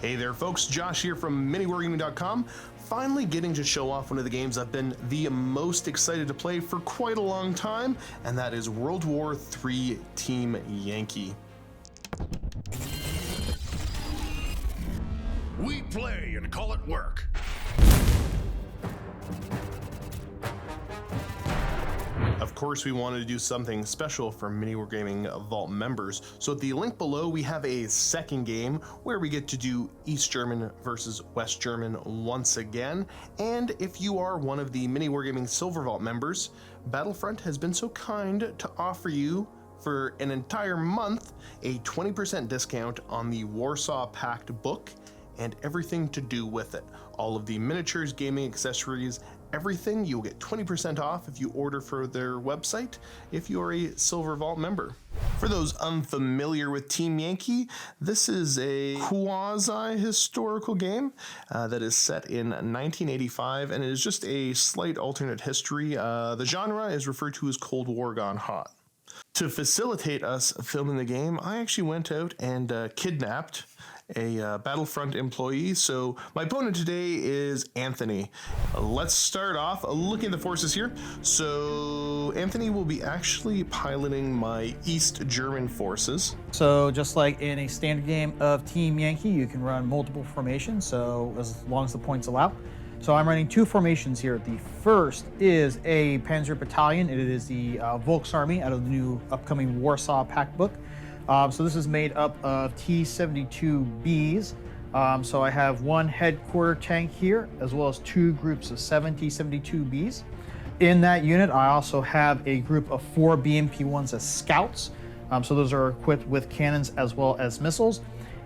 Hey there folks, Josh here from MiniWarGaming.com. Finally getting to show off one of the games I've been the most excited to play for quite a long time, and that is World War III Team Yankee. We play and call it work. Of course, we wanted to do something special for MiniWarGaming Vault members, so at the link below we have a second game where we get to do East German versus West German once again, and if you are one of the MiniWarGaming Silver Vault members, Battlefront has been so kind to offer you for an entire month a 20% discount on the Warsaw Pact book and everything to do with it. All of the miniatures, gaming accessories, everything, you'll get 20% off if you order for their website if you are a Silver Vault member. For those unfamiliar with Team Yankee, this is a quasi-historical game that is set in 1985, and it is just a slight alternate history. The genre is referred to as Cold War Gone Hot. To facilitate us filming the game, I actually went out and kidnapped a Battlefront employee. So my opponent today is Anthony. Let's start off looking at the forces here. So Anthony will be actually piloting my East German forces. So just like in a standard game of Team Yankee, you can run multiple formations, so as long as the points allow. So I'm running two formations here. The first is a Panzer Battalion. It is the Volksarmee out of the new upcoming Warsaw Pact book. So this is made up of T-72Bs. So I have one headquarter tank here, as well as two groups of 7 T-72Bs. In that unit, I also have a group of 4 BMP-1s as scouts. So those are equipped with cannons as well as missiles.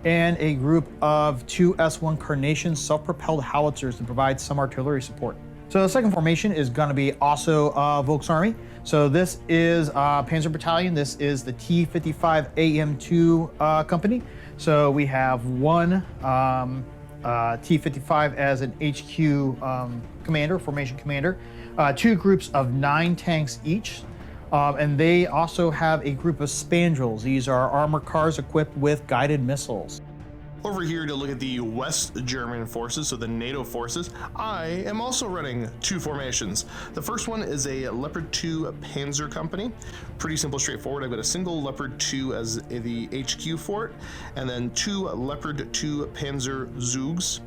And a group of 2 S-1 Carnation self-propelled howitzers to provide some artillery support. So the second formation is going to be also Volksarmee. So this is Panzer Battalion. This is the T-55 AM2 company. So we have one T-55 as an HQ commander, formation commander, 2 groups of 9 tanks each. And they also have a group of spandrels. These are armored cars equipped with guided missiles. Over here to look at the West German forces, so the NATO forces, I am also running 2 formations. The first one is a Leopard 2 Panzer company. Pretty simple, straightforward. I've got a single Leopard 2 as the HQ for it, and then 2 Leopard 2 Panzer Zugs,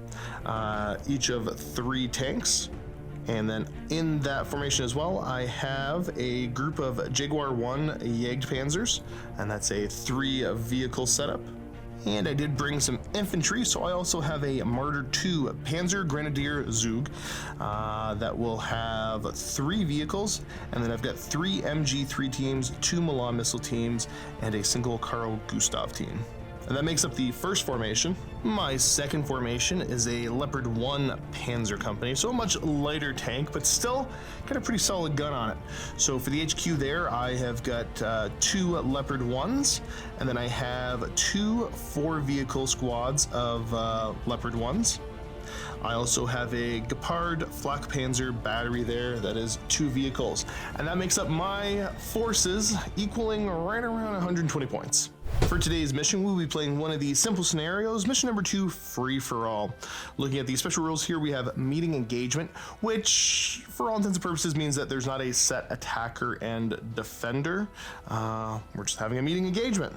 each of 3 tanks. And then in that formation as well, I have a group of Jaguar 1 Jagdpanzers, and that's a 3 vehicle setup. And I did bring some infantry, so I also have a Marder 2 Panzer Grenadier Zug that will have 3 vehicles, and then I've got 3 MG3 teams, 2 Milan missile teams, and a single Carl Gustav team. And that makes up the first formation. My second formation is a Leopard 1 Panzer company, so a much lighter tank, but still got a pretty solid gun on it. So for the HQ there, I have got 2 Leopard 1s, and then I have 2 4-vehicle squads of Leopard 1s. I also have a Gepard Flak Panzer battery there that is 2 vehicles, and that makes up my forces, equaling right around 120 points. For today's mission, we'll be playing one of the simple scenarios, mission number 2, Free for All. Looking at the special rules here, we have meeting engagement, which for all intents and purposes means that there's not a set attacker and defender. We're just having a meeting engagement.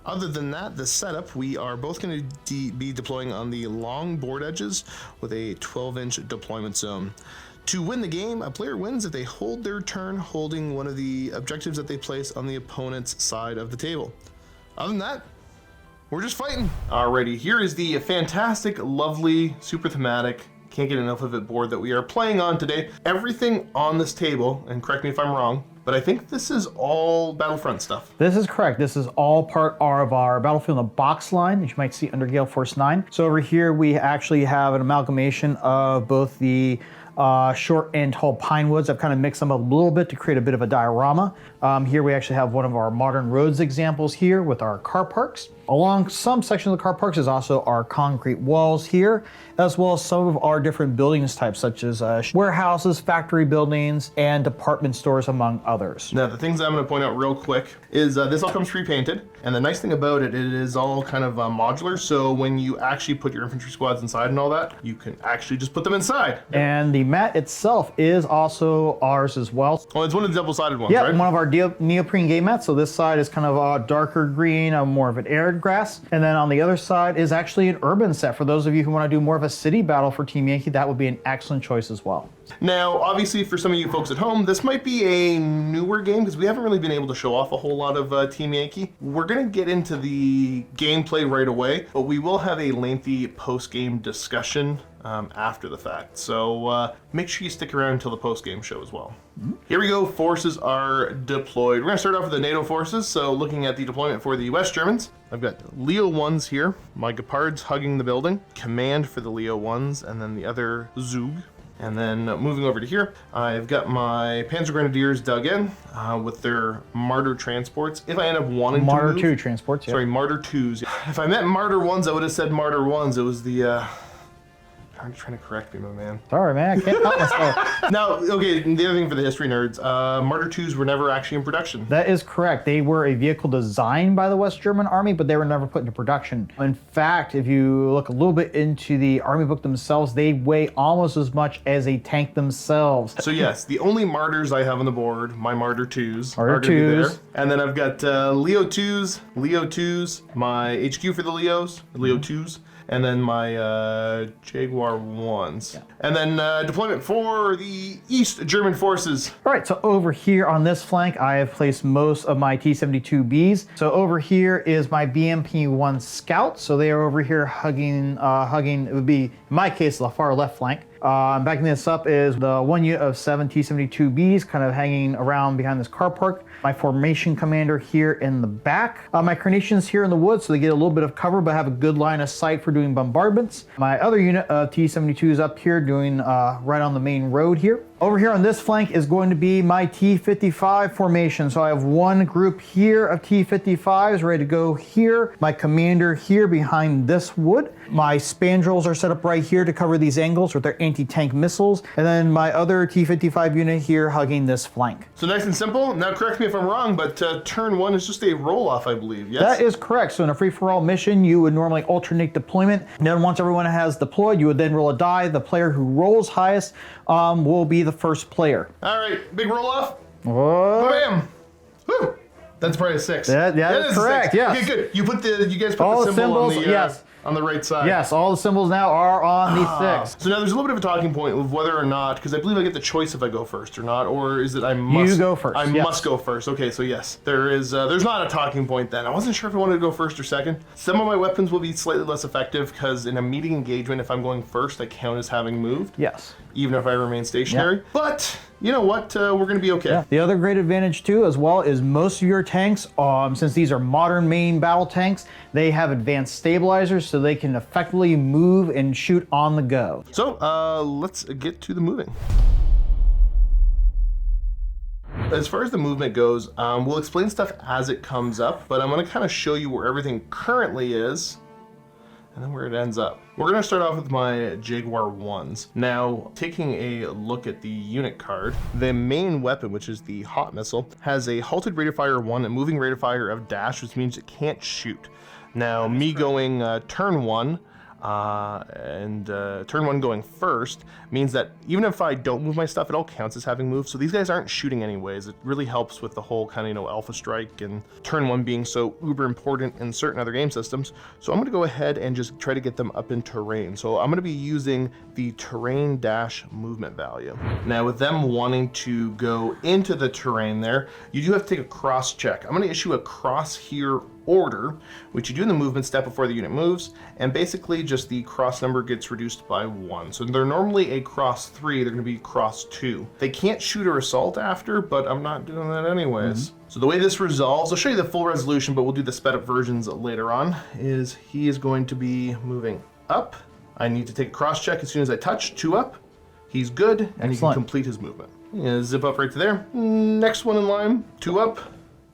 Other than that, the setup, we are both going to be deploying on the long board edges with a 12-inch deployment zone. To win the game, a player wins if they hold their turn holding one of the objectives that they place on the opponent's side of the table. Other than that, we're just fighting. Alrighty, here is the fantastic, lovely, super thematic, can't get enough of it board that we are playing on today. Everything on this table, and correct me if I'm wrong, but I think this is all Battlefront stuff. This is correct. This is all part of our Battlefield in the Box line that you might see under Gale Force 9. So over here we actually have an amalgamation of both the short and tall pine woods. I've kind of mixed them up a little bit to create a bit of a diorama. Here we actually have one of our modern roads examples here with our car parks. Along some section of the car parks is also our concrete walls here, as well as some of our different buildings types, such as warehouses, factory buildings, and department stores, among others. Now, the things I'm going to point out real quick is this all comes pre-painted. And the nice thing about it, it is all kind of modular. So when you actually put your infantry squads inside and all that, you can actually just put them inside. And the mat itself is also ours as well. Oh, it's one of the double-sided ones, Yeah, right? one of our neoprene game mats. So this side is kind of a darker green, more of an arid grass. And then on the other side is actually an urban set. For those of you who want to do more of a city battle for Team Yankee, that would be an excellent choice as well. Now, obviously, for some of you folks at home, this might be a newer game because we haven't really been able to show off a whole lot of Team Yankee. We're going to get into the gameplay right away, but we will have a lengthy post-game discussion after the fact. So make sure you stick around until the post-game show as well. Here we go. Forces are deployed. We're going to start off with the NATO forces. So looking at the deployment for the West Germans, I've got Leo 1s here. My Gepards hugging the building. Command for the Leo 1s, and then the other Zug. And then moving over to here, I've got my Panzer Grenadiers dug in with their Martyr transports. If I end up wanting Martyr to move, 2 transports, yeah. Sorry, Martyr 2s. If I meant Martyr 1s, I would have said Martyr 1s. It was the... Are you trying to correct me, my man? Sorry, man. I can't help myself. Now, okay, the other thing for the history nerds, Martyr 2s were never actually in production. That is correct. They were a vehicle designed by the West German Army, but they were never put into production. In fact, if you look a little bit into the Army book themselves, they weigh almost as much as a tank themselves. So yes, the only Martyrs I have on the board, my Martyr 2s, Martyr are going to be 2s. there. And then I've got Leo 2s, my HQ for the Leos, Leo 2s. And then my Jaguar 1s. Yeah. And then deployment for the East German forces. All right, so over here on this flank, I have placed most of my T-72Bs. So over here is my BMP-1 Scout. So they are over here hugging, it would be, in my case, the far left flank. Backing this up is the 1 unit of 7 T-72Bs kind of hanging around behind this car park. My formation commander here in the back. My Carnations here in the woods, so they get a little bit of cover, but have a good line of sight for doing bombardments. My other unit of T-72s up here doing right on the main road here. Over here on this flank is going to be my T-55 formation. So I have one group here of T-55s ready to go here. My commander here behind this wood. My spandrels are set up right here to cover these angles with their anti-tank missiles. And then my other T-55 unit here hugging this flank. So nice and simple. Now correct me if I'm wrong, but turn 1 is just a roll-off, I believe, yes? That is correct. So in a free-for-all mission, you would normally alternate deployment. And then once everyone has deployed, you would then roll a die. The player who rolls highest will be the first player. All right, big roll-off. Whoa. Bam! Woo! That's probably a 6. That is correct, yes. Okay, good. You guys put All the symbol on symbols, the, yes. on the right side. Yes, all the symbols now are on the 6. So now there's a little bit of a talking point of whether or not, because I believe I get the choice if I go first or not, or is it I must? You go first. I yes. must go first. Okay, so yes, there's not a talking point then. I wasn't sure if I wanted to go first or second. Some of my weapons will be slightly less effective because in a meeting engagement, if I'm going first, I count as having moved. Yes. Even if I remain stationary. Yep. But you know what? We're going to be okay. Yeah. The other great advantage too, as well, is most of your tanks, since these are modern main battle tanks, they have advanced stabilizers, so they can effectively move and shoot on the go. So let's get to the moving. As far as the movement goes, we'll explain stuff as it comes up, but I'm going to kind of show you where everything currently is and then where it ends up. We're going to start off with my Jaguar 1s. Now, taking a look at the unit card, the main weapon, which is the hot missile, has a halted rate of fire 1 and moving rate of fire of dash, which means it can't shoot. Now, me going turn 1, turn 1 going first means that even if I don't move my stuff, it all counts as having moved. So these guys aren't shooting anyways. It really helps with the whole kind of, alpha strike and turn 1 being so uber important in certain other game systems. So I'm going to go ahead and just try to get them up in terrain. So I'm going to be using the terrain dash movement value. Now with them wanting to go into the terrain there, you do have to take a cross check. I'm going to issue a cross here order, which you do in the movement step before the unit moves, and basically just the cross number gets reduced by 1. So they're normally a cross 3, they're going to be cross 2. They can't shoot or assault after, but I'm not doing that anyways. So the way this resolves, I'll show you the full resolution, but we'll do the sped up versions later on, is he is going to be moving up. I need to take a cross check as soon as I touch, 2 up. He's good, and he can complete his movement. Zip up right to there. Next one in line, 2 up.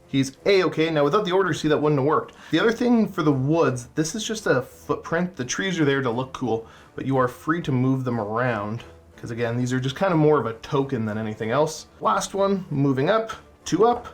He's A-okay. Now without the order, see, that wouldn't have worked. The other thing for the woods, this is just a footprint. The trees are there to look cool, but you are free to move them around. Because again, these are just kind of more of a token than anything else. Last one, moving up, 2 up.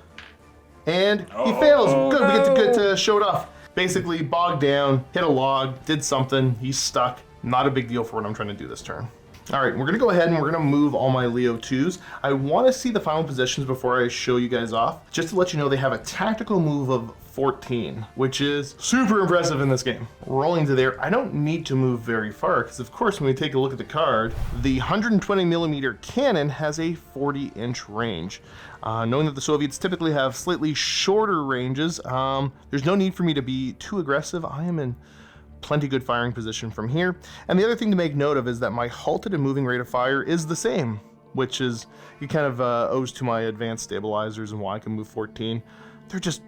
And he fails. Good, we get to show it off. Basically, bogged down, hit a log, did something, he's stuck. Not a big deal for what I'm trying to do this turn. All right, we're gonna go ahead and we're gonna move all my Leo 2s. I wanna see the final positions before I show you guys off, just to let you know they have a tactical move of 14, which is super impressive in this game. Rolling to there, I don't need to move very far, because of course when we take a look at the card, the 120mm cannon has a 40-inch range. Knowing that the Soviets typically have slightly shorter ranges, there's no need for me to be too aggressive. I am in plenty good firing position from here. And the other thing to make note of is that my halted and moving rate of fire is the same, which is, it kind of owes to my advanced stabilizers and why I can move 14. They're just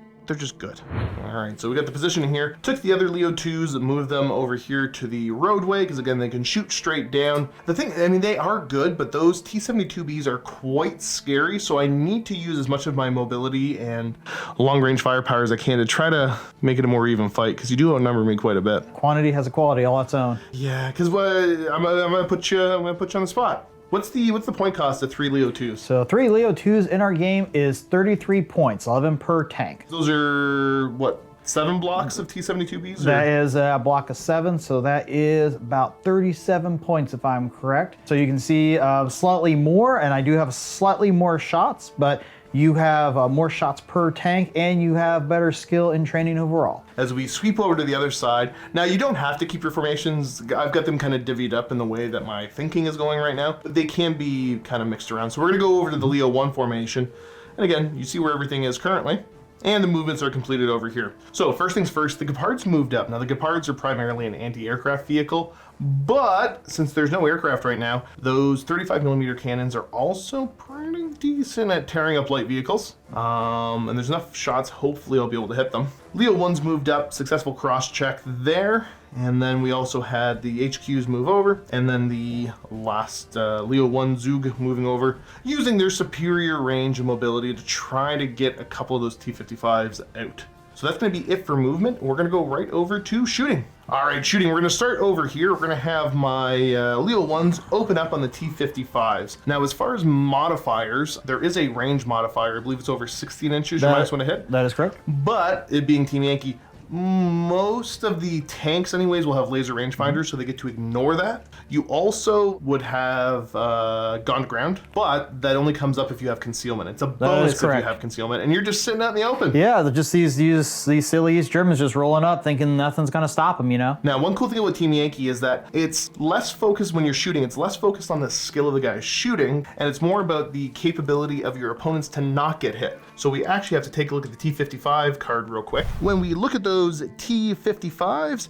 good. All right, so we got the position here. Took the other Leo 2s and moved them over here to the roadway, because again, they can shoot straight down. The thing, I mean, they are good, but those T-72Bs are quite scary, so I need to use as much of my mobility and long-range firepower as I can to try to make it a more even fight, because you do outnumber me quite a bit. Quantity has a quality all its own. Yeah, because I'm gonna put you on the spot. What's the point cost of 3 Leo 2s? So 3 Leo 2s in our game is 33 points, 11 per tank. Those are, what, 7 blocks of T-72Bs? That is a block of 7, so that is about 37 points if I'm correct. So you can see slightly more, and I do have slightly more shots, but you have more shots per tank, and you have better skill in training overall. As we sweep over to the other side, now you don't have to keep your formations. I've got them kind of divvied up in the way that my thinking is going right now, but they can be kind of mixed around. So we're gonna go over to the Leo 1 formation. And again, you see where everything is currently. And the movements are completed over here. So first things first, the Gepards moved up. Now the Gepards are primarily an anti-aircraft vehicle, but since there's no aircraft right now, those 35mm cannons are also pretty decent at tearing up light vehicles. And there's enough shots, hopefully I'll be able to hit them. Leo 1's moved up, successful cross check there. And then we also had the HQs move over, and then the last Leo 1 Zug moving over, using their superior range and mobility to try to get a couple of those T-55s out. So that's going to be it for movement. We're going to go right over to shooting. All right, shooting, we're going to start over here. We're going to have my Leo 1s open up on the T-55s. Now, as far as modifiers, there is a range modifier. I believe it's over 16 inches you might want to hit. That is correct. But it being Team Yankee, most of the tanks anyways will have laser rangefinders, so they get to ignore that. You also would have gone to ground, but that only comes up if you have concealment. It's a bonus if you have concealment, and you're just sitting out in the open. Yeah, they're just these silly East Germans just rolling up thinking nothing's gonna stop them, you know? Now, one cool thing with Team Yankee is that it's less focused when you're shooting. It's less focused on the skill of the guy shooting, and it's more about the capability of your opponents to not get hit. So we actually have to take a look at the T-55 card real quick. When we look at those T-55s,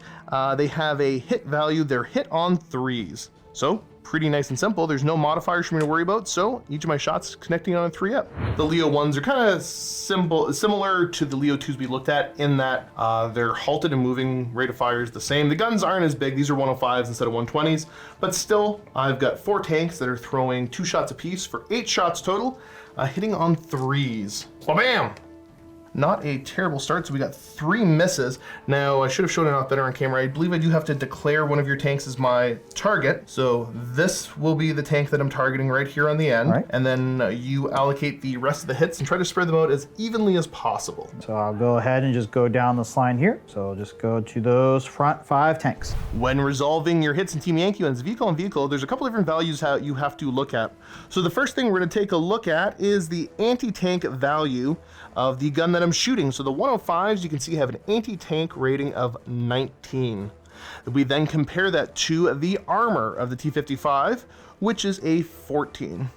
they have a hit value. They're hit on 3s. So pretty nice and simple. There's no modifiers for me to worry about, so each of my shots connecting on a 3-up. The Leo 1s are kind of similar to the Leo 2s we looked at in that their halted and moving rate of fire is the same. The guns aren't as big. These are 105s instead of 120s, but still, I've got 4 tanks that are throwing 2 shots apiece for 8 shots total, hitting on 3s. Bam! Not a terrible start, so we got 3 misses. Now, I should have shown it off better on camera. I believe I do have to declare one of your tanks as my target. So this will be the tank that I'm targeting right here on the end. Right. And then you allocate the rest of the hits and try to spread them out as evenly as possible. So I'll go ahead and just go down this line here. So I'll just go to those front 5 tanks. When resolving your hits in Team Yankee on vehicle and vehicle, there's a couple different values how you have to look at. So the first thing we're going to take a look at is the anti-tank value of the gun that I'm shooting. So the 105s, you can see, have an anti-tank rating of 19. We then compare that to the armor of the T-55, which is a 14.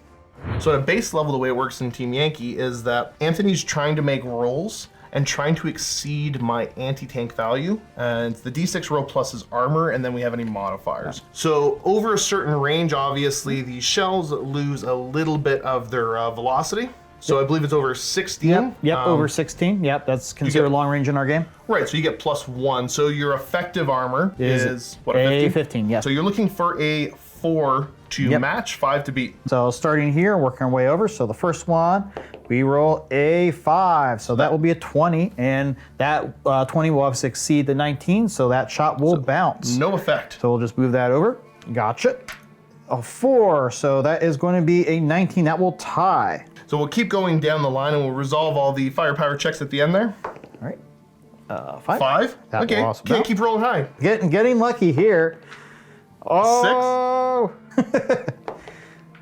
So at a base level, the way it works in Team Yankee is that Anthony's trying to make rolls and trying to exceed my anti-tank value. And the D6 roll plus is armor, and then we have any modifiers. So over a certain range, obviously, these shells lose a little bit of their velocity. So I believe it's over 16. Yep, over 16. Yep, that's considered long range in our game. Right, so you get +1. So your effective armor is what, a 15? 15, yes. So you're looking for a 4 to match, 5 to beat. So starting here, working our way over. So the first one, we roll a 5. So that will be a 20, and that 20 will obviously exceed the 19, so that shot will bounce. No effect. So we'll just move that over. Gotcha. A 4, so that is going to be a 19. That will tie. So we'll keep going down the line and we'll resolve all the firepower checks at the end there. All right. 5. 5? That Okay, will also can't bounce. keep rolling high. Getting lucky here. Oh. 6.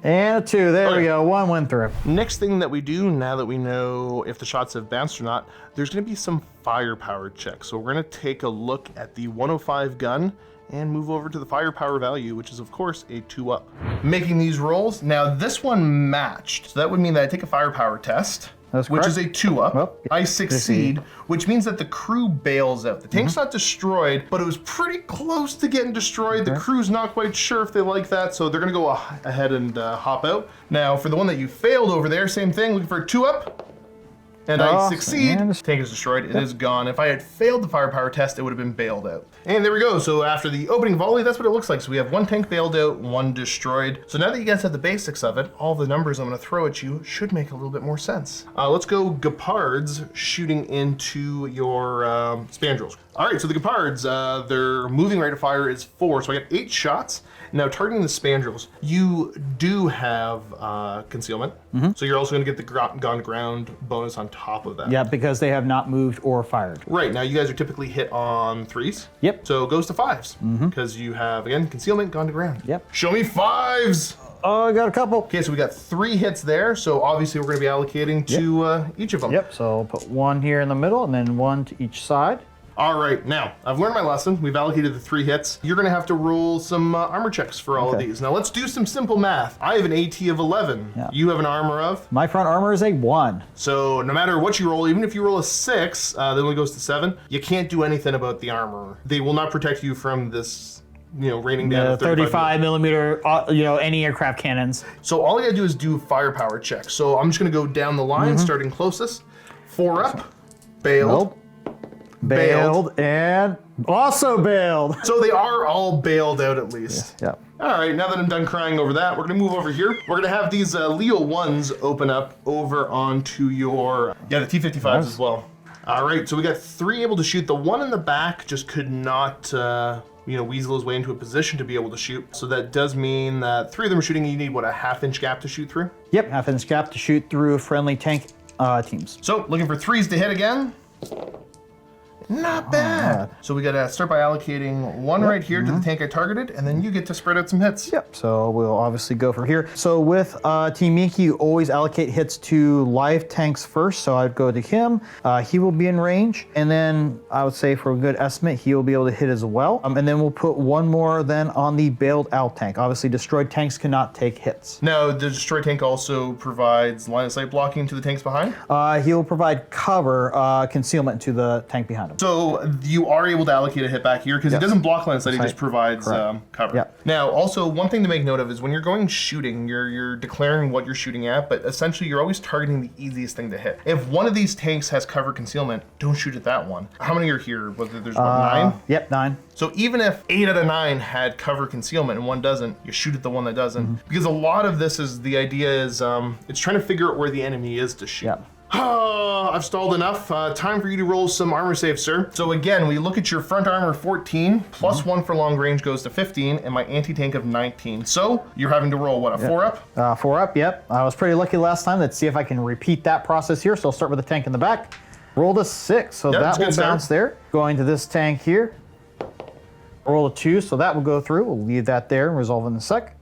And a 2. There we go. 1 went through. Next thing that we do, now that we know if the shots have bounced or not, there's going to be some firepower checks. So we're going to take a look at the 105 gun and move over to the firepower value, which is of course a 2-up. Making these rolls. Now this one matched. So that would mean that I take a firepower test. That's which correct. is a 2-up. Oh, yeah. I succeed, which means that the crew bails out. The tank's not destroyed, but it was pretty close to getting destroyed. The crew's not quite sure if they like that, so they're gonna go ahead and hop out. Now, for the one that you failed over there, same thing, looking for a 2-up. And I succeed. Tank is destroyed. It is gone. If I had failed the firepower test, it would have been bailed out. And there we go. So after the opening volley, that's what it looks like. So we have 1 tank bailed out, 1 destroyed. So now that you guys have the basics of it, all the numbers I'm going to throw at you should make a little bit more sense. Let's go Gepards shooting into your Spandrels. All right, so the Gepards, their moving rate of fire is 4. So I got 8 shots. Now, targeting the Spandrels, you do have concealment. So you're also going to get the gone ground bonus on top of that. Yeah, because they have not moved or fired. Right, now you guys are typically hit on 3s. Yep. So it goes to 5s. Because you have, again, concealment, gone to ground. Yep. Show me 5s! Oh, I got a couple. Okay, so we got 3 hits there. So obviously we're going to be allocating to each of them. Yep, so I'll put 1 here in the middle and then 1 to each side. All right, now, I've learned my lesson. We've allocated the 3 hits. You're gonna have to roll some armor checks for all of these. Now, let's do some simple math. I have an AT of 11. Yeah. You have an armor of? My front armor is a 1. So no matter what you roll, even if you roll a 6, that only goes to 7, you can't do anything about the armor. They will not protect you from this, raining down The of 35 millimeter, any aircraft cannons. So all you gotta do is do firepower checks. So I'm just gonna go down the line, starting closest. 4 up, bailed. Nope. Bailed and also bailed. So they are all bailed out at least. Yeah. All right, now that I'm done crying over that, we're gonna move over here. We're gonna have these Leo 1s open up over onto your, the T-55s as well. All right, so we got 3 able to shoot. The one in the back just could not, weasel his way into a position to be able to shoot. So that does mean that 3 of them are shooting. You need, what, a half-inch gap to shoot through? Yep, half-inch gap to shoot through friendly tank teams. So looking for 3s to hit again. Not bad. So we gotta start by allocating 1 right here to the tank I targeted, and then you get to spread out some hits. Yep, so we'll obviously go for here. So with Team Yankee, you always allocate hits to live tanks first, so I'd go to him. He will be in range, and then I would say for a good estimate, he will be able to hit as well. And then we'll put 1 more then on the bailed out tank. Obviously, destroyed tanks cannot take hits. Now, the destroyed tank also provides line of sight blocking to the tanks behind? He will provide cover, concealment to the tank behind him. So you are able to allocate a hit back here because it doesn't block line of sight, it just provides cover. Yep. Now, also one thing to make note of is when you're going shooting, you're declaring what you're shooting at, but essentially you're always targeting the easiest thing to hit. If one of these tanks has cover concealment, don't shoot at that one. How many are here? There's what, 9? Yep, 9. So even if 8 out of 9 had cover concealment and 1 doesn't, you shoot at the one that doesn't. Because a lot of this is, the idea is, it's trying to figure out where the enemy is to shoot. Yep. I've stalled enough. Time for you to roll some armor saves, sir. So again, we look at your front armor 14, plus 1 for long range goes to 15, and my anti-tank of 19. So you're having to roll, what, a 4 up? 4 up, yep. I was pretty lucky last time. Let's see if I can repeat that process here. So I'll start with the tank in the back. Rolled a 6, so that will bounce there. Going to this tank here. Roll a 2, so that will go through. We'll leave that there and resolve in a sec.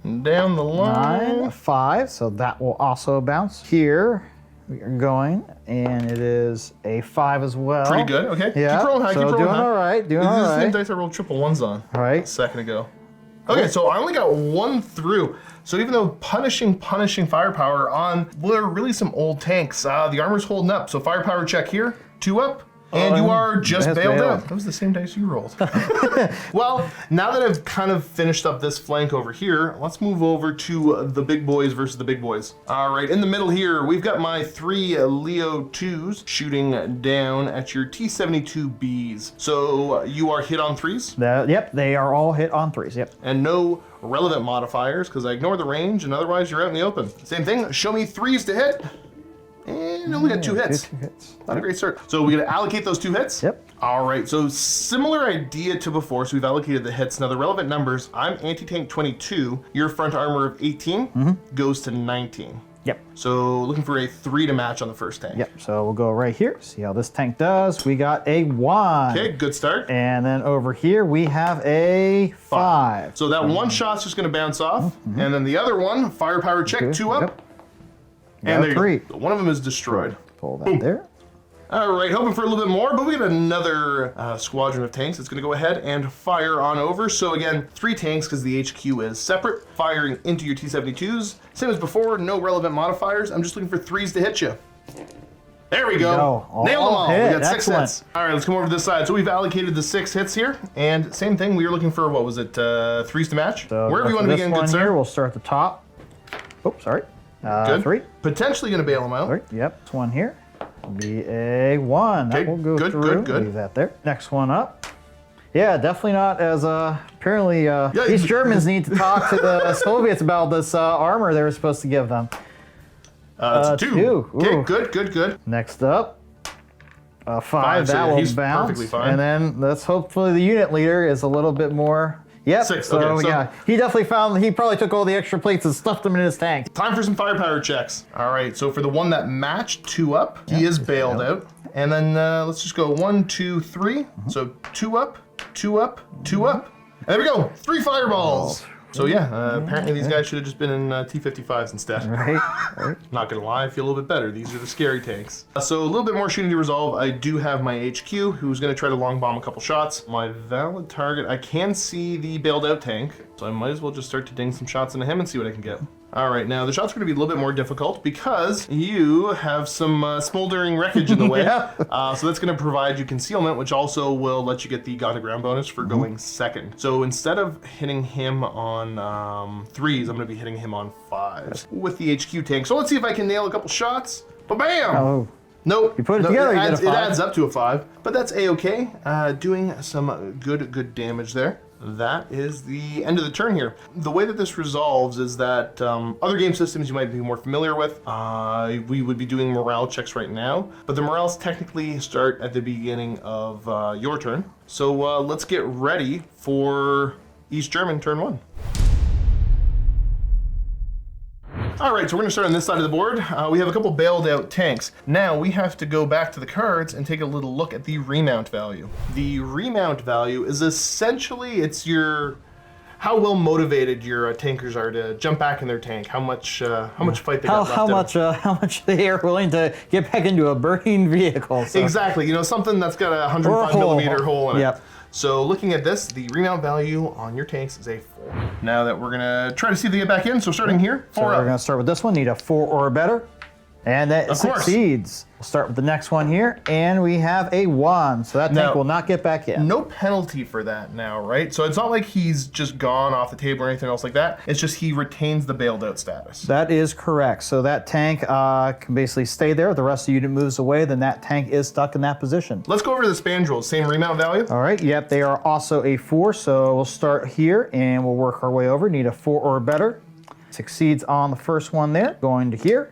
Down the line. 9, 5, so that will also bounce. Here we are going, and it is a 5 as well. Pretty good, okay. Yeah, Keep rolling high, so keep rolling doing high. all right, doing all This is the same right. dice I rolled triple 1s on Right. a second ago. Okay, so I only got 1 through. So even though punishing firepower on what are really some old tanks, the armor's holding up. So firepower check here, 2 up. And you are just bailed out. That was the same dice you rolled. Well, now that I've kind of finished up this flank over here, let's move over to the big boys versus the big boys. All right, in the middle here, we've got my 3 Leo 2s shooting down at your T-72Bs. So you are hit on 3s? Yep, they are all hit on 3s, yep. And no relevant modifiers, because I ignore the range, and otherwise you're out in the open. Same thing, show me 3s to hit. And only got 2 hits. 2 hits. Not a great start. So we're gonna allocate those 2 hits? Yep. All right, so similar idea to before, so we've allocated the hits. Now the relevant numbers, I'm anti-tank 22, your front armor of 18 goes to 19. Yep. So looking for a 3 to match on the first tank. Yep. So we'll go right here. See how this tank does. We got a 1. Okay, good start. And then over here we have a 5. So that one shot's just going to bounce off, and then the other one, firepower check, 2 up, Yep. and there you 3. go. One of them is destroyed. Pull that Boom. there. All right, hoping for a little bit more, but we got another squadron of tanks that's going to go ahead and fire on over. So again, 3 tanks because the HQ is separate, firing into your T-72s. Same as before, no relevant modifiers. I'm just looking for 3s to hit you. There we go. All Nailed them all. hit. We got 6 Excellent. hits. All right, let's come over to this side. So we've allocated the 6 hits here, and same thing. We were looking for, what was it, 3s to match? So Wherever you want to begin, good here, sir. we'll start at the top. Oh, sorry. Good. 3. Potentially going to bail them out. Right, yep, this one here will be a 1. That Okay, will go good, through. good. Leave that there. Next one up. Yeah, definitely not as apparently these Germans need to talk to the Soviets about this armor they were supposed to give them. That's a 2. 2. Okay, Ooh. good. Next up, 5. So That yeah, will he's bounce, perfectly fine. and then let's hopefully the unit leader is a little bit more. Yep. 6, So, okay, so- yeah, he definitely found. He probably took all the extra plates and stuffed them in his tank. Time for some firepower checks. All right, so for the one that matched 2 up, he is bailed out. And then let's just go 1, 2, 3. So 2 up, 2 up, 2 up. And there we go, 3 fireballs. So yeah, apparently these guys should have just been in T-55s instead. Right. Not gonna lie, I feel a little bit better. These are the scary tanks. So a little bit more shooting to resolve. I do have my HQ, who's gonna try to long bomb a couple shots. My valid target, I can see the bailed out tank, so I might as well just start to ding some shots into him and see what I can get. All right, now the shots are gonna be a little bit more difficult because you have some smoldering wreckage in the way. So that's gonna provide you concealment, which also will let you get the gun to ground bonus for going second. So instead of hitting him on 3s, I'm gonna be hitting him on 5s with the HQ tank. So let's see if I can nail a couple shots. Ba-bam! Oh. Nope. You put it together, you get a 5. It adds up to a 5, but that's a-okay. Doing some good damage there. That is the end of the turn here. The way that this resolves is that other game systems you might be more familiar with, we would be doing morale checks right now, but the morales technically start at the beginning of your turn. So let's get ready for East German turn 1. All right, so we're gonna start on this side of the board. We have a couple bailed out tanks. Now we have to go back to the cards and take a little look at the remount value. The remount value is essentially, it's your, how well motivated your tankers are to jump back in their tank, how much fight they got left in them. How much they are willing to get back into a burning vehicle. So. Exactly, you know, something that's got a 105 millimeter hole in it. Yep. So looking at this, the remount value on your tanks is a 4. Now that we're gonna try to see if they get back in, so starting here, 4 So up. we're gonna start with this one, need a 4 or better. And that Of course. succeeds. We'll start with the next one here, and we have a 1. So that Now, tank will not get back in. No penalty for that now, right? So it's not like he's just gone off the table or anything else like that. It's just he retains the bailed out status. That is correct. So that tank can basically stay there. The rest of the unit moves away, then that tank is stuck in that position. Let's go over to the spandrels. Same remount value? All right, yep, they are also a 4. So we'll start here and we'll work our way over. Need a 4 or better. Succeeds on the first one there. Going to here.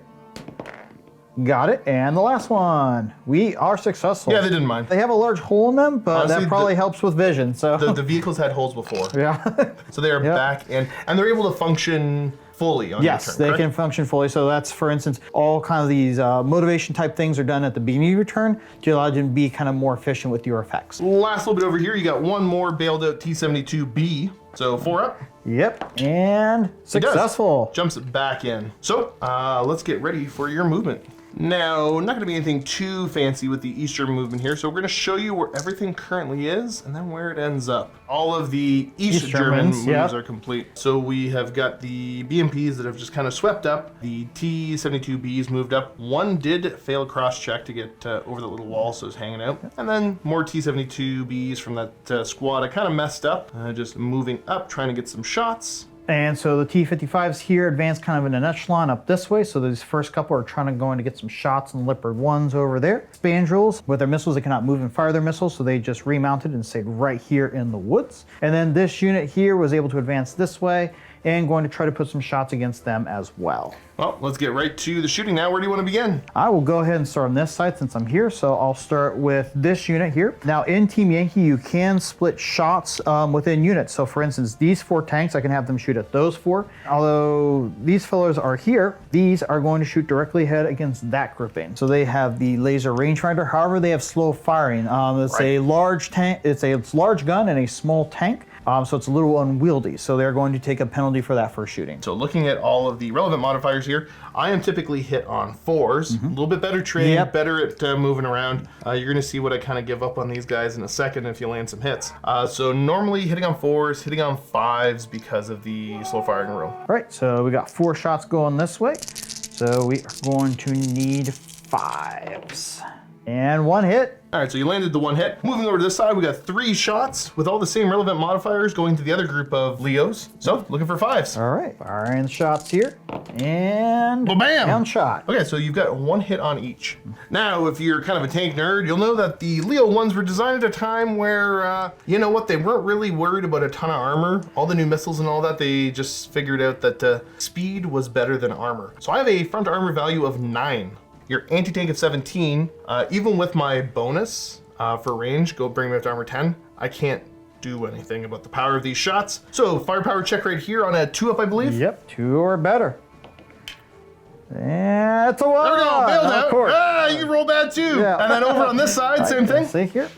Got it. And the last one. We are successful. Yeah, they didn't mind. They have a large hole in them, but Honestly, that probably helps with vision. So The vehicles had holes before. yeah. So they are back in, and they're able to function fully on your Yes, turn, they correct? can function fully. So that's, for instance, all kind of these motivation type things are done at the beginning of your turn to allow you to be kind of more efficient with your effects. Last little bit over here, you got one more bailed out T-72B. So 4 up. Yep, and He does. successful. Jumps back in. So let's get ready for your movement. Now, not gonna be anything too fancy with the East German movement here, so we're gonna show you where everything currently is and then where it ends up. All of the East German Germans, moves are complete. So we have got the BMPs that have just kind of swept up. The T-72Bs moved up. One did fail a cross check to get over the little wall, so it's hanging out. And then more T-72Bs from that squad. I kind of messed up, just moving up, trying to get some shots. And so the T-55s here advance kind of in an echelon up this way. So these first couple are trying to go in to get some shots on the Leopard 1s over there. Spandrels, with their missiles, they cannot move and fire their missiles, so they just remounted and stayed right here in the woods. And then this unit here was able to advance this way and going to try to put some shots against them as well. Well, let's get right to the shooting now. Where do you want to begin? I will go ahead and start on this side since I'm here, so I'll start with this unit here. Now in Team Yankee, you can split shots within units. So for instance, these 4 tanks, I can have them shoot at those 4. Although these fellows are here, these are going to shoot directly ahead against that grouping. So they have the laser rangefinder, however they have slow firing. It's a large tank, it's a large gun and a small tank. So it's a little unwieldy, so they're going to take a penalty for that first shooting. So looking at all of the relevant modifiers here, I am typically hit on 4s, a little bit better trained, better at moving around. You're gonna see what I kind of give up on these guys in a second if you land some hits. So normally hitting on 4s, hitting on 5s because of the slow firing rule. All right, so we got 4 shots going this way. So we are going to need 5s. And 1 hit. All right, so you landed the 1 hit. Moving over to this side, we got 3 shots with all the same relevant modifiers going to the other group of Leos. So looking for 5s. All right, firing shots here. And bam! Down shot. Okay, so you've got 1 hit on each. Now, if you're kind of a tank nerd, you'll know that the Leo ones were designed at a time where, you know what, they weren't really worried about a ton of armor. All the new missiles and all that, they just figured out that speed was better than armor. So I have a front armor value of 9. Your anti-tank of 17, even with my bonus for range, go bring me up to armor 10, I can't do anything about the power of these shots. So firepower check right here on a 2-up, I believe. Yep, 2 or better. And it's a 1. There we go, bailed out. Of course. Ah, you roll bad too. Yeah. And then over on this side, same thing. See here.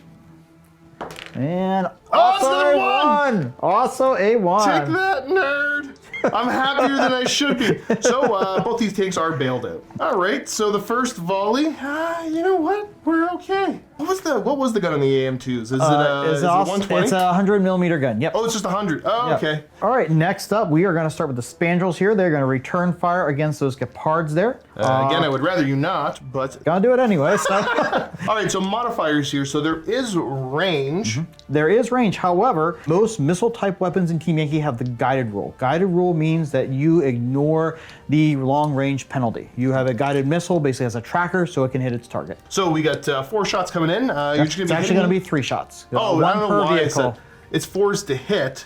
And Oh, it's also another a 1. Also a 1. Take that, nerd. I'm happier than I should be. So both these tanks are bailed out. All right, so the first volley, you know what? We're okay. What was the gun on the AM2s? Is it 120? It's a 100mm gun. Yep. Oh, it's just 100. Oh, Yep. okay. All right, next up, we are going to start with the Spandrels here. They're going to return fire against those Gepards there. Again, I would rather you not, but... Gonna do it anyway, so. All right, so modifiers here. So there is range. There is range. However, most missile-type weapons in Team Yankee have the guided rule. Guided rule means that you ignore the long-range penalty. You have a guided missile, basically has a tracker, so it can hit its target. So we got 4 shots coming in. It's actually going to be 3 shots. Oh, one I don't know per why vehicle. I said it's 4s to hit,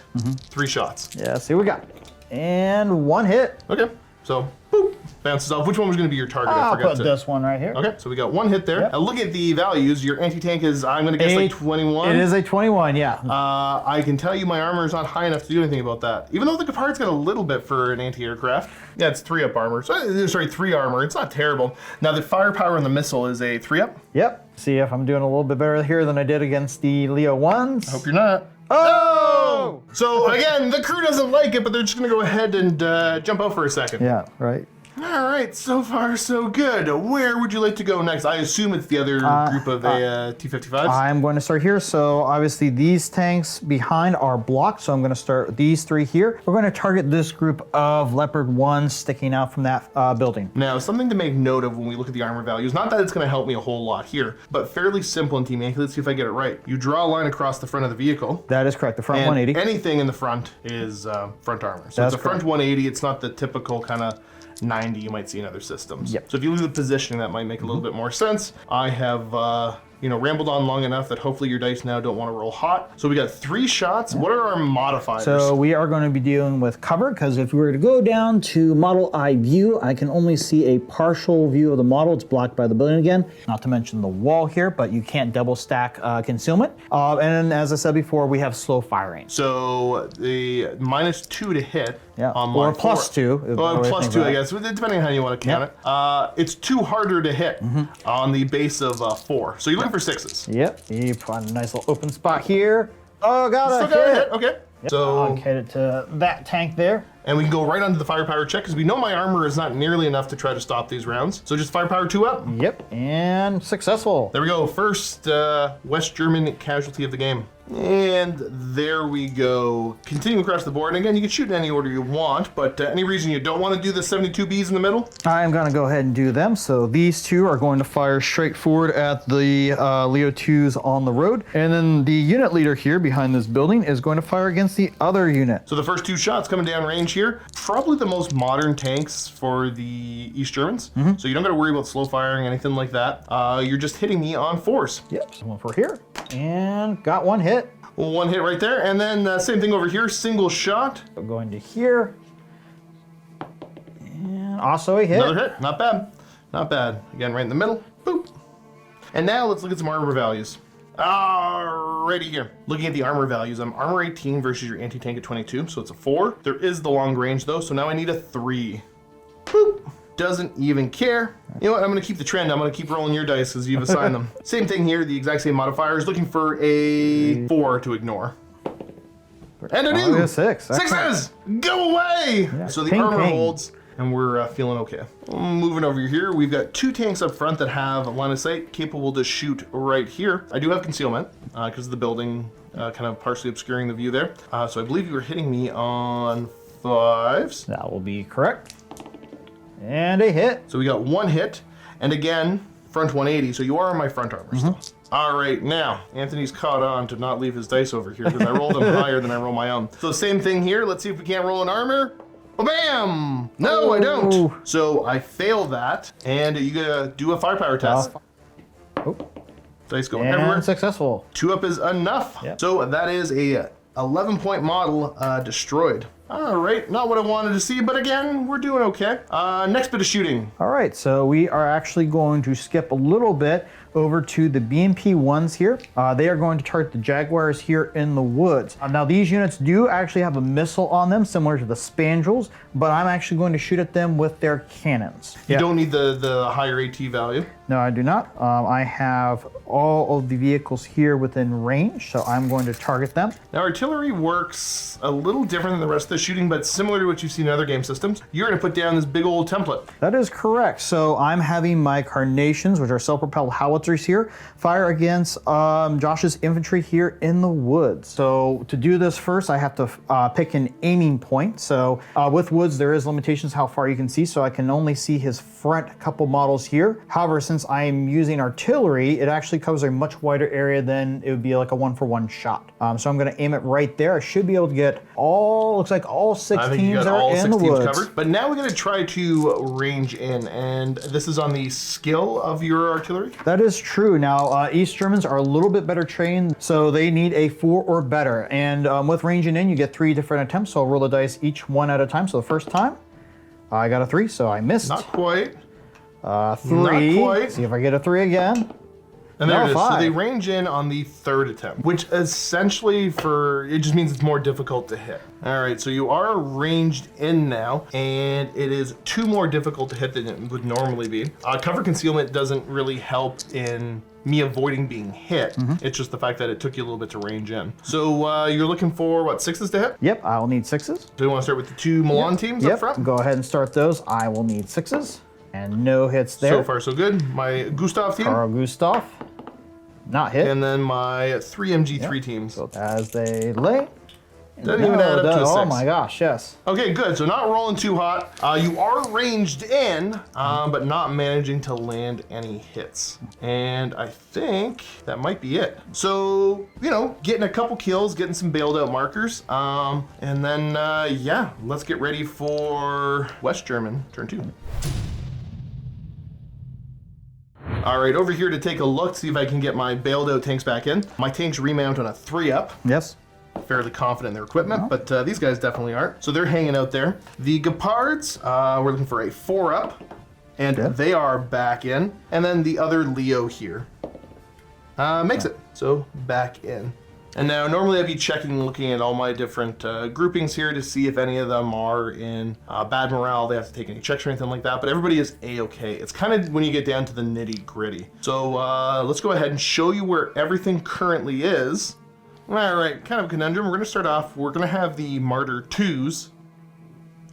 3 shots. Yeah, see what we got. And 1 hit. Okay, so boop, bounces off. Which one was going to be your target? I I'll forgot put to. this one right here. Okay, so we got 1 hit there. Yep. Now look at the values. Your anti-tank is, I'm going to guess, like 21. It is a 21, yeah. I can tell you my armor is not high enough to do anything about that. Even though the Gepard's got a little bit for an anti-aircraft. Yeah, it's 3-up armor. So, sorry, 3 armor. It's not terrible. Now the firepower on the missile is a 3-up. Yep. See if I'm doing a little bit better here than I did against the Leo 1s. I hope you're not. Oh! So again, the crew doesn't like it, but they're just going to go ahead and jump out for a second. Yeah, right. All right, so far so good. Where would you like to go next? I assume it's the other group of T-55s. I'm going to start here. So obviously these tanks behind are blocked. So I'm going to start with these 3 here. We're going to target this group of Leopard 1s sticking out from that building. Now, something to make note of when we look at the armor values, not that it's going to help me a whole lot here, but fairly simple in Team Yankee. Let's see if I get it right. You draw a line across the front of the vehicle. That is correct. The front And 180. anything in the front is front armor. So That's it's a front 180. It's not the typical kind of 90 you might see in other systems. Yep. So if you leave the positioning, that might make a little bit more sense. I have rambled on long enough that hopefully your dice now don't want to roll hot. So we got 3 shots. What are our modifiers? So we are going to be dealing with cover, because if we were to go down to model eye view, I can only see a partial view of the model. It's blocked by the building again, not to mention the wall here, but you can't double stack concealment. And as I said before, we have slow firing. So the -2 to hit. Yeah, on or my a +2. Oh, +2, I guess, depending on how you want to count it. It's 2 harder to hit on the base of 4. So you're looking for 6s. Yep, you find a nice little open spot here. Oh, got Still a got a hit. hit, okay. Yep. So I'll get it to that tank there. And we can go right onto the firepower check, because we know my armor is not nearly enough to try to stop these rounds. So just firepower 2 up. Yep, and successful. There we go, first West German casualty of the game. And there we go. Continuing across the board, and again, you can shoot in any order you want, but any reason you don't want to do the 72 Bs in the middle? I'm gonna go ahead and do them. So these 2 are going to fire straight forward at the Leo 2s on the road. And then the unit leader here behind this building is going to fire against the other unit. So the first 2 shots coming down range here, probably the most modern tanks for the East Germans. So you don't gotta worry about slow firing, anything like that. You're just hitting me on 4s. Yep, so one for here, and got 1 hit. Well, 1 hit right there, and then same thing over here, single shot. So going to here, Also a hit. Another hit. Not bad. Not bad. Again, right in the middle. Boop. And now let's look at some armor values. Alrighty here. Looking at the armor values, I'm armor 18 versus your anti-tank at 22, so it's a 4. There is the long range though, so now I need a 3. Boop. Doesn't even care. You know what, I'm gonna keep the trend. I'm gonna keep rolling your dice because you've assigned them. Same thing here, the exact same modifiers, looking for a 4 to ignore. And a new 6. Sixes! Go away! Yeah. So the Ping, armor ping. holds, and we're feeling okay. Moving over here, we've got 2 tanks up front that have a line of sight, capable to shoot right here. I do have concealment, because of the building kind of partially obscuring the view there. So I believe you were hitting me on 5s. That will be correct. And a hit. So we got 1 hit, and again, front 180, so you are on my front armor still. All right, now, Anthony's caught on to not leave his dice over here because I rolled them higher than I roll my own. So same thing here, let's see if we can't roll an armor. Oh, bam! No, I don't. So I fail that, and you gotta do a firepower test. Dice going everywhere. And successful. 2 up is enough. Yep. So that is a 11-point model destroyed. All right, not what I wanted to see, but again, we're doing okay. Next bit of shooting. All right, so we are actually going to skip a little bit over to the BMP ones here. They are going to target the Jaguars here in the woods. Now these units do actually have a missile on them, similar to the Spandrels, but I'm actually going to shoot at them with their cannons. You don't need the higher AT value. No, I do not. I have all of the vehicles here within range, so I'm going to target them. Now artillery works a little different than the rest of the shooting, but similar to what you've seen in other game systems. You're gonna put down this big old template. That is correct. So I'm having my Carnations, which are self-propelled howitzers here, fire against Josh's infantry here in the woods. So to do this first, I have to pick an aiming point. So with woods, there is limitations how far you can see, so I can only see his front couple models here. However, since I'm using artillery, it actually covers a much wider area than it would be like a 1-for-1 shot. So I'm gonna aim it right there. I should be able to get looks like all 6 I think you teams got are all in 6 the teams woods. covered. But now we're gonna try to range in, and this is on the skill of your artillery. That is true. Now, East Germans are a little bit better trained, so they need a 4 or better. And with ranging in, you get 3 different attempts, so I'll roll the dice each one at a time. So the first time, I got a 3, so I missed. Not quite. 3. Not quite. See if I get a 3 again. And there No, it is. 5. So they range in on the 3rd attempt, which essentially it just means it's more difficult to hit. All right, so you are ranged in now, and it is 2 more difficult to hit than it would normally be. Cover concealment doesn't really help in me avoiding being hit. It's just the fact that it took you a little bit to range in. So you're looking for, what, 6s to hit? Yep, I will need 6s. Do you want to start with the 2 Milan teams up front? Go ahead and start those. I will need 6s. And no hits there. So far, so good. My Gustav team. Carl Gustav. Not hit. And then my 3 MG3 teams. So as they lay. Doesn't even add up to a 6. Oh my gosh, yes. Okay, good. So not rolling too hot. You are ranged in, but not managing to land any hits. And I think that might be it. So, you know, getting a couple kills, getting some bailed out markers. And then, yeah, let's get ready for West German, turn 2. All right, over here to take a look, see if I can get my bailed out tanks back in. My tanks remount on a 3-up. Yes. Fairly confident in their equipment, but these guys definitely aren't. So they're hanging out there. The Gepards, we're looking for a 4-up, and they are back in. And then the other Leo here makes it, so back in. And now normally I'd be checking, looking at all my different groupings here to see if any of them are in bad morale, they have to take any checks or anything like that, but everybody is A-okay. It's kind of when you get down to the nitty gritty. So let's go ahead and show you where everything currently is. All right, kind of a conundrum. We're gonna start off, we're gonna have the Martyr 2s.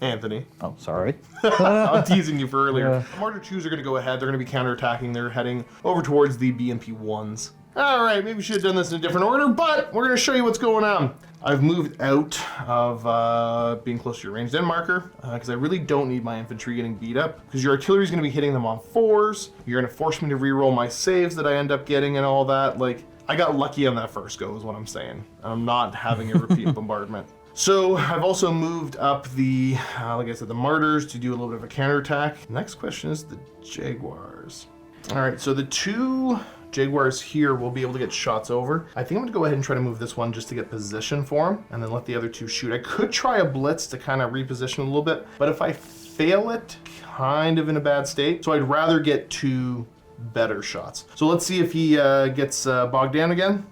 Anthony. Oh, sorry. I'm teasing you for earlier. The Martyr 2s are gonna go ahead, they're gonna be counterattacking, they're heading over towards the BMP 1s. All right, maybe we should have done this in a different order, but we're gonna show you what's going on. I've moved out of being close to your ranged in marker because I really don't need my infantry getting beat up because your artillery is gonna be hitting them on 4s. You're gonna force me to re-roll my saves that I end up getting and all that. Like, I got lucky on that first go is what I'm saying. I'm not having a repeat bombardment. So I've also moved up the, like I said, the Martyrs to do a little bit of a counterattack. Next question is the Jaguars. All right, so the 2 Jaguars here will be able to get shots over. I think I'm gonna go ahead and try to move this one just to get position for him and then let the other 2 shoot. I could try a blitz to kind of reposition a little bit, but if I fail it kind of in a bad state. So I'd rather get 2 better shots. So let's see if he gets bogged down again.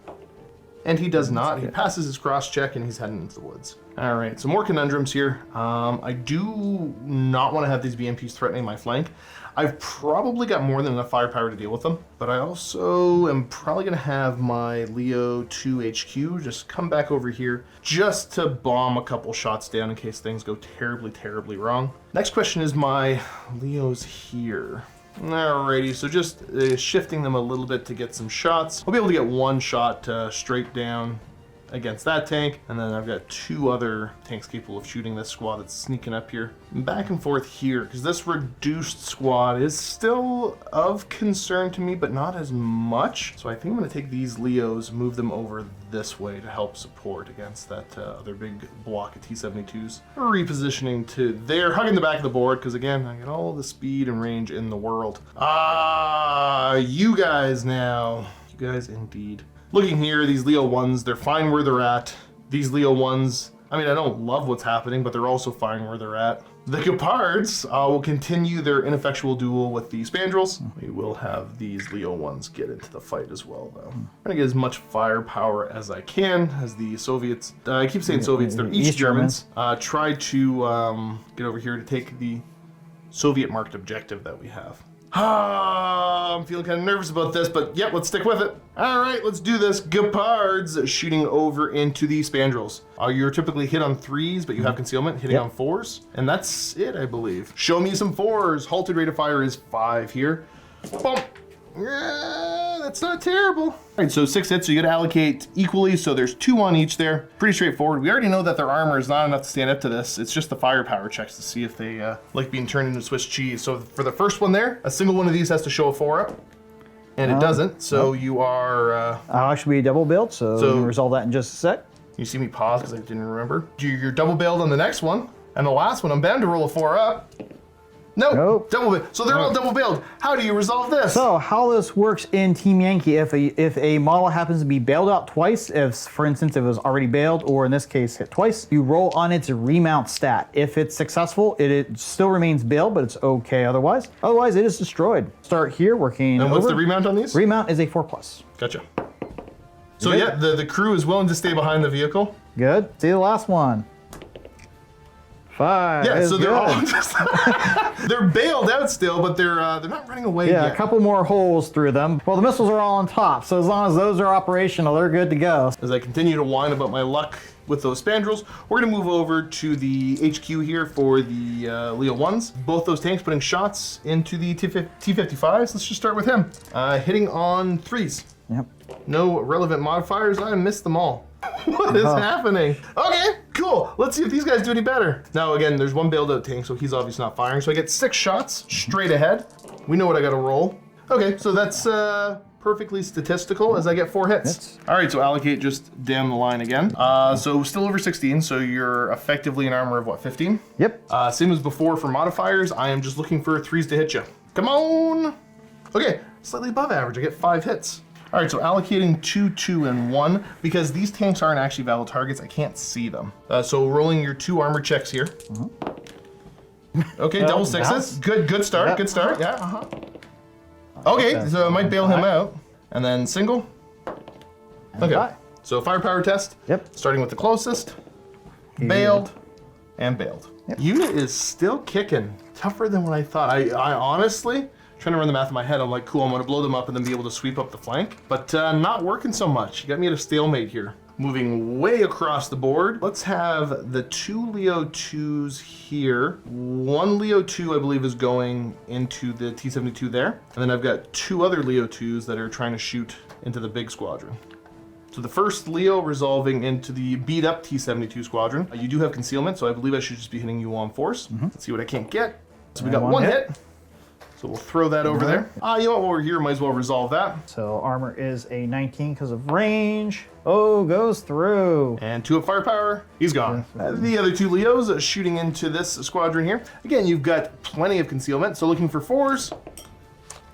And he does not. He passes his cross check and he's heading into the woods. All right, so more conundrums here. I do not want to have these BMPs threatening my flank. I've probably got more than enough firepower to deal with them, but I also am probably going to have my Leo 2 HQ just come back over here just to bomb a couple shots down in case things go terribly, terribly wrong. Next question is my Leos here. Alrighty, so just shifting them a little bit to get some shots. I'll be able to get 1 shot straight down against that tank, and then I've got 2 other tanks capable of shooting this squad that's sneaking up here. Back and forth here, because this reduced squad is still of concern to me, but not as much. So I think I'm going to take these Leos, move them over this way to help support against that other big block of T-72s. Repositioning to there, hugging the back of the board, because again, I got all the speed and range in the world. You guys now. You guys indeed. Looking here, these Leo 1s, they're fine where they're at. These Leo 1s, I mean, I don't love what's happening, but they're also fine where they're at. The Gepards will continue their ineffectual duel with the Spandrels. We will have these Leo 1s get into the fight as well, though. I'm gonna get as much firepower as I can as the Soviets. I keep saying Soviets, they're East Germans. Try to get over here to take the Soviet-marked objective that we have. I'm feeling kind of nervous about this, but yep, let's stick with it. All right, let's do this. Gepards shooting over into the Spandrels. You're typically hit on 3s, but you have concealment, hitting on 4s. And that's it, I believe. Show me some 4s. Halted rate of fire is 5 here. Boom. Yeah, that's not terrible. All right, so 6 hits, so you gotta allocate equally, so there's 2 on each there. Pretty straightforward. We already know that their armor is not enough to stand up to this. It's just the firepower checks to see if they like being turned into Swiss cheese. So for the first one there, a single one of these has to show a 4 up, and it doesn't, so you are... I'll actually be double build, so we can resolve that in just a sec. You see me pause because I didn't remember. You're double bailed on the next one, and the last one, I'm bound to roll a 4 up. Nope. Double bailed. So they're all double bailed. How do you resolve this? So how this works in Team Yankee, if a model happens to be bailed out twice, if for instance it was already bailed, or in this case hit twice, you roll on its remount stat. If it's successful, it still remains bailed, but it's okay otherwise. Otherwise, it is destroyed. Start here working. And what's the remount on these? Remount is a 4+. Gotcha. So yeah, the crew is willing to stay behind the vehicle. Good. See the last one. 5. Yeah, so they're all just they're bailed out still, but they're not running away yet. Yeah, a couple more holes through them. Well, the missiles are all on top, so as long as those are operational, they're good to go. As I continue to whine about my luck with those Spandrels, we're gonna move over to the HQ here for the Leo 1s. Both those tanks putting shots into the T-55s. Let's just start with him. Hitting on 3s. Yep. No relevant modifiers, I missed them all. What is happening? Okay, cool. Let's see if these guys do any better. Now again, there's one bailed out tank, so he's obviously not firing. So I get 6 shots straight ahead. We know what I gotta roll. Okay, so that's perfectly statistical as I get 4 hits. All right, so allocate just down the line again. So still over 16, so you're effectively an armor of what, 15? Yep. Same as before for modifiers, I am just looking for 3s to hit you. Come on. Okay, slightly above average, I get 5 hits. All right, so allocating 2, 2, and 1, because these tanks aren't actually valid targets, I can't see them. So rolling your 2 armor checks here. Okay, double 6s. Good start, good start, yeah, Okay, so I might bail him out. And then single. Okay, so firepower test. Yep. Starting with the closest. Bailed, and bailed. Yep. Unit is still kicking. Tougher than what I thought. I honestly, trying to run the math in my head, I'm like, cool, I'm gonna blow them up and then be able to sweep up the flank, but not working so much. You got me at a stalemate here. Moving way across the board. Let's have the 2 Leo 2s here. 1 Leo 2, I believe, is going into the T-72 there. And then I've got 2 other Leo 2s that are trying to shoot into the big squadron. So the first Leo resolving into the beat up T-72 squadron. You do have concealment, so I believe I should just be hitting you on force. Let's see what I can't get. So we got 1 hit. So we'll throw that over there. You know what, while we're here, might as well resolve that. So armor is a 19 because of range. Oh, goes through. And 2 of firepower, he's gone. The other 2 Leos shooting into this squadron here. Again, you've got plenty of concealment, so looking for 4s.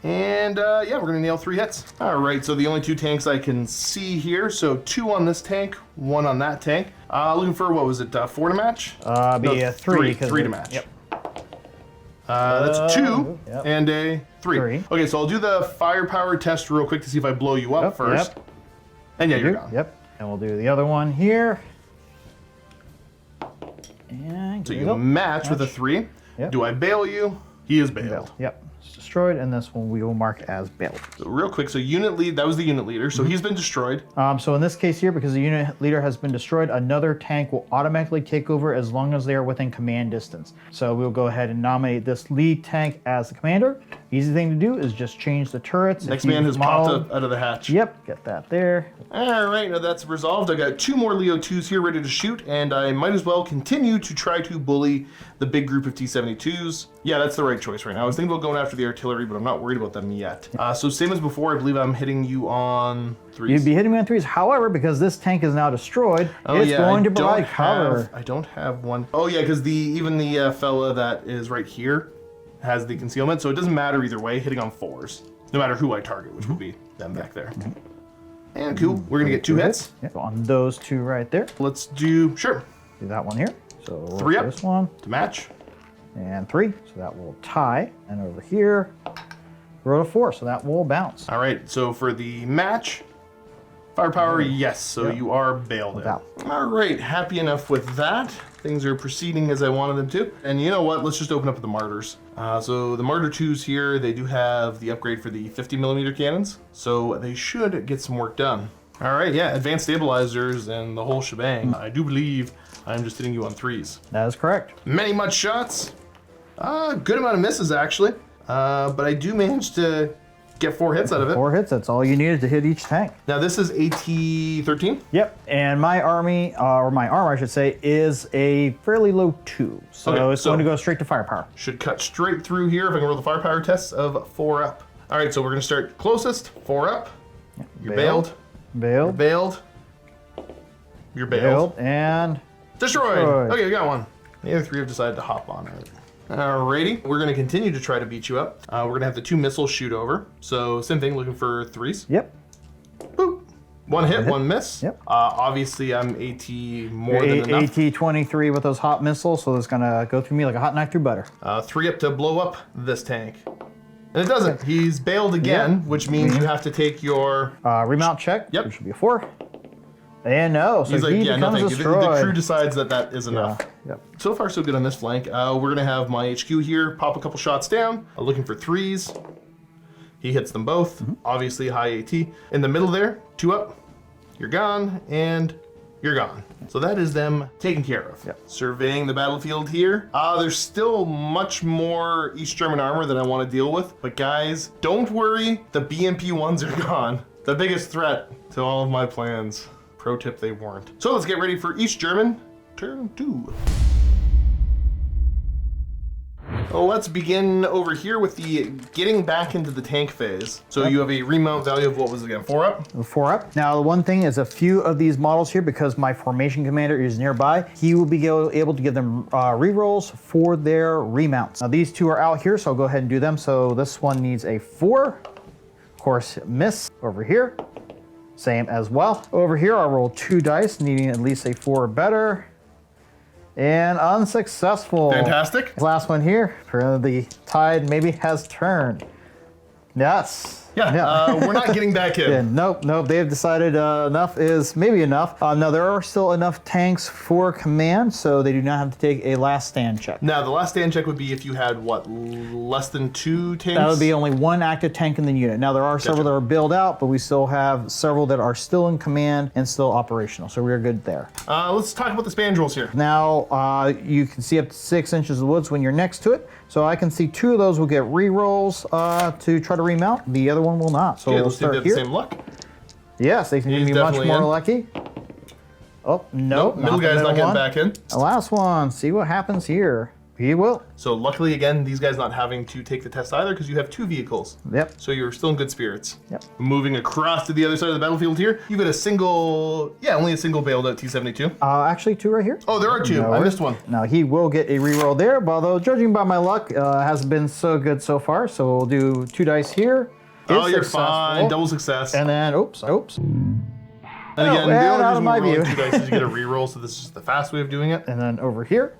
And yeah, we're gonna nail 3 hits. All right, so the only 2 tanks I can see here. So 2 on this tank, 1 on that tank. Looking for, what was it, 4 to match? Be a 3. 3 to match. Yep. That's 2 yep. and a 3. Okay, so I'll do the firepower test real quick to see if I blow you up first. Yep. And yeah, you're gone. Yep. And we'll do the other one here. And so you match with a 3. Yep. Do I bail you? He is bailed. Yep. It's destroyed, and this one we will mark as bailed. So real quick, so unit lead, that was the unit leader, so he's been destroyed. So in this case here, because the unit leader has been destroyed, another tank will automatically take over as long as they are within command distance. So we'll go ahead and nominate this lead tank as the commander. Easy thing to do is just change the turrets. Next man has popped up out of the hatch. Yep, get that there. All right, now that's resolved. I got 2 more Leo 2s here ready to shoot, and I might as well continue to try to bully the big group of T-72s. Yeah, that's the right choice right now. I was thinking about going after the artillery, but I'm not worried about them yet. So same as before, I believe I'm hitting you on 3s. You'd be hitting me on 3s. However, because this tank is now destroyed, it's going to provide cover. I don't have one. Oh yeah, because even the fella that is right here has the concealment, so it doesn't matter either way, hitting on 4s, no matter who I target, which would be them back there. And cool, we're gonna get 2 hits. Yep, on those 2 right there. Let's do, sure. Do that one here. So 3 up, this one. to match. And 3, so that will tie. And over here, roll a 4, so that will bounce. All right, so for the match, firepower, yes, so you are bailed out. All right, happy enough with that. Things are proceeding as I wanted them to. And you know what, let's just open up the Martyrs. So the Martyr 2s here, they do have the upgrade for the 50mm cannons, so they should get some work done. All right, yeah, advanced stabilizers and the whole shebang. I do believe I'm just hitting you on 3s. That is correct. Many much shots. Good amount of misses, actually. But I do manage to get 4 hits out of it. 4 hits, that's all you needed to hit each tank. Now this is AT-13? Yep, and my army, or my armor I should say, is a fairly low 2. So it's going to go straight to firepower. Should cut straight through here if I can roll the firepower tests of 4 up. All right, so we're gonna start closest, 4 up. Yep. You're bailed. Bailed. You're bailed. You're bailed. And destroyed. Okay, we got one. The other 3 have decided to hop on it. Alrighty, we're gonna continue to try to beat you up. We're gonna have the 2 missiles shoot over. So same thing, looking for 3s. Yep. Boop. 1 hit, 1 miss. Yep. Obviously I'm AT more than enough. AT-23 with those hot missiles, so it's gonna go through me like a hot knife through butter. 3 up to blow up this tank. And it doesn't. He's bailed again, which means you have to take your... remount check, Yep. which should be a 4. And no, so he's like, he yeah, no becomes thank you. destroyed. The crew decides that that is enough. Yep. So far, so good on this flank. We're gonna have my HQ here, pop a couple shots down, looking for 3s. He hits them both, obviously high AT. In the middle there, 2 up, you're gone, and you're gone. So that is them taken care of. Yep. Surveying the battlefield here. There's still much more East German armor that I want to deal with, but guys, don't worry, the BMP ones are gone. The biggest threat to all of my plans. Pro tip, they weren't. So let's get ready for East German, turn 2. Let's begin over here with the getting back into the tank phase. So you have a remount value of what was it again, 4 up? 4 up. Now the one thing is a few of these models here, because my formation commander is nearby, he will be able to give them rerolls for their remounts. Now these 2 are out here, so I'll go ahead and do them. So this one needs a 4. Of course, miss over here. Same as well. Over here, I'll roll 2 dice, needing at least a 4 or better. And unsuccessful. Fantastic. Last one here, the tide maybe has turned. Yes. Yeah, we're not getting back in. Yeah, nope. They've decided enough is maybe enough. Now, there are still enough tanks for command, so they do not have to take a last stand check. Now, the last stand check would be if you had, what, less than 2 tanks? That would be only 1 active tank in the unit. Now, there are several that are built out, but we still have several that are still in command and still operational, so we're good there. Let's talk about the spandrels here. Now, you can see up to 6 inches of woods when you're next to it. So I can see 2 of those will get re-rolls to try to remount. The other one will not. So okay, we'll let's see if they start have here. the same luck. Yes, they can be much more lucky. Oh, nope. Middle guy's not getting back in. The last one. See what happens here. He will. So luckily, again, these guys not having to take the test either because you have 2 vehicles. Yep. So you're still in good spirits. Yep. Moving across to the other side of the battlefield here, you've got a single, only a single bailed out T-72. Actually 2 right here. Oh, there are 2. No, I missed one. Now he will get a reroll there, but although judging by my luck, hasn't been so good so far. So we'll do 2 dice here. Oh, you're fine. Double success. And then, oops. And again, the only reason we're rolling 2 dice is you get a reroll, so this is the fast way of doing it. And then over here.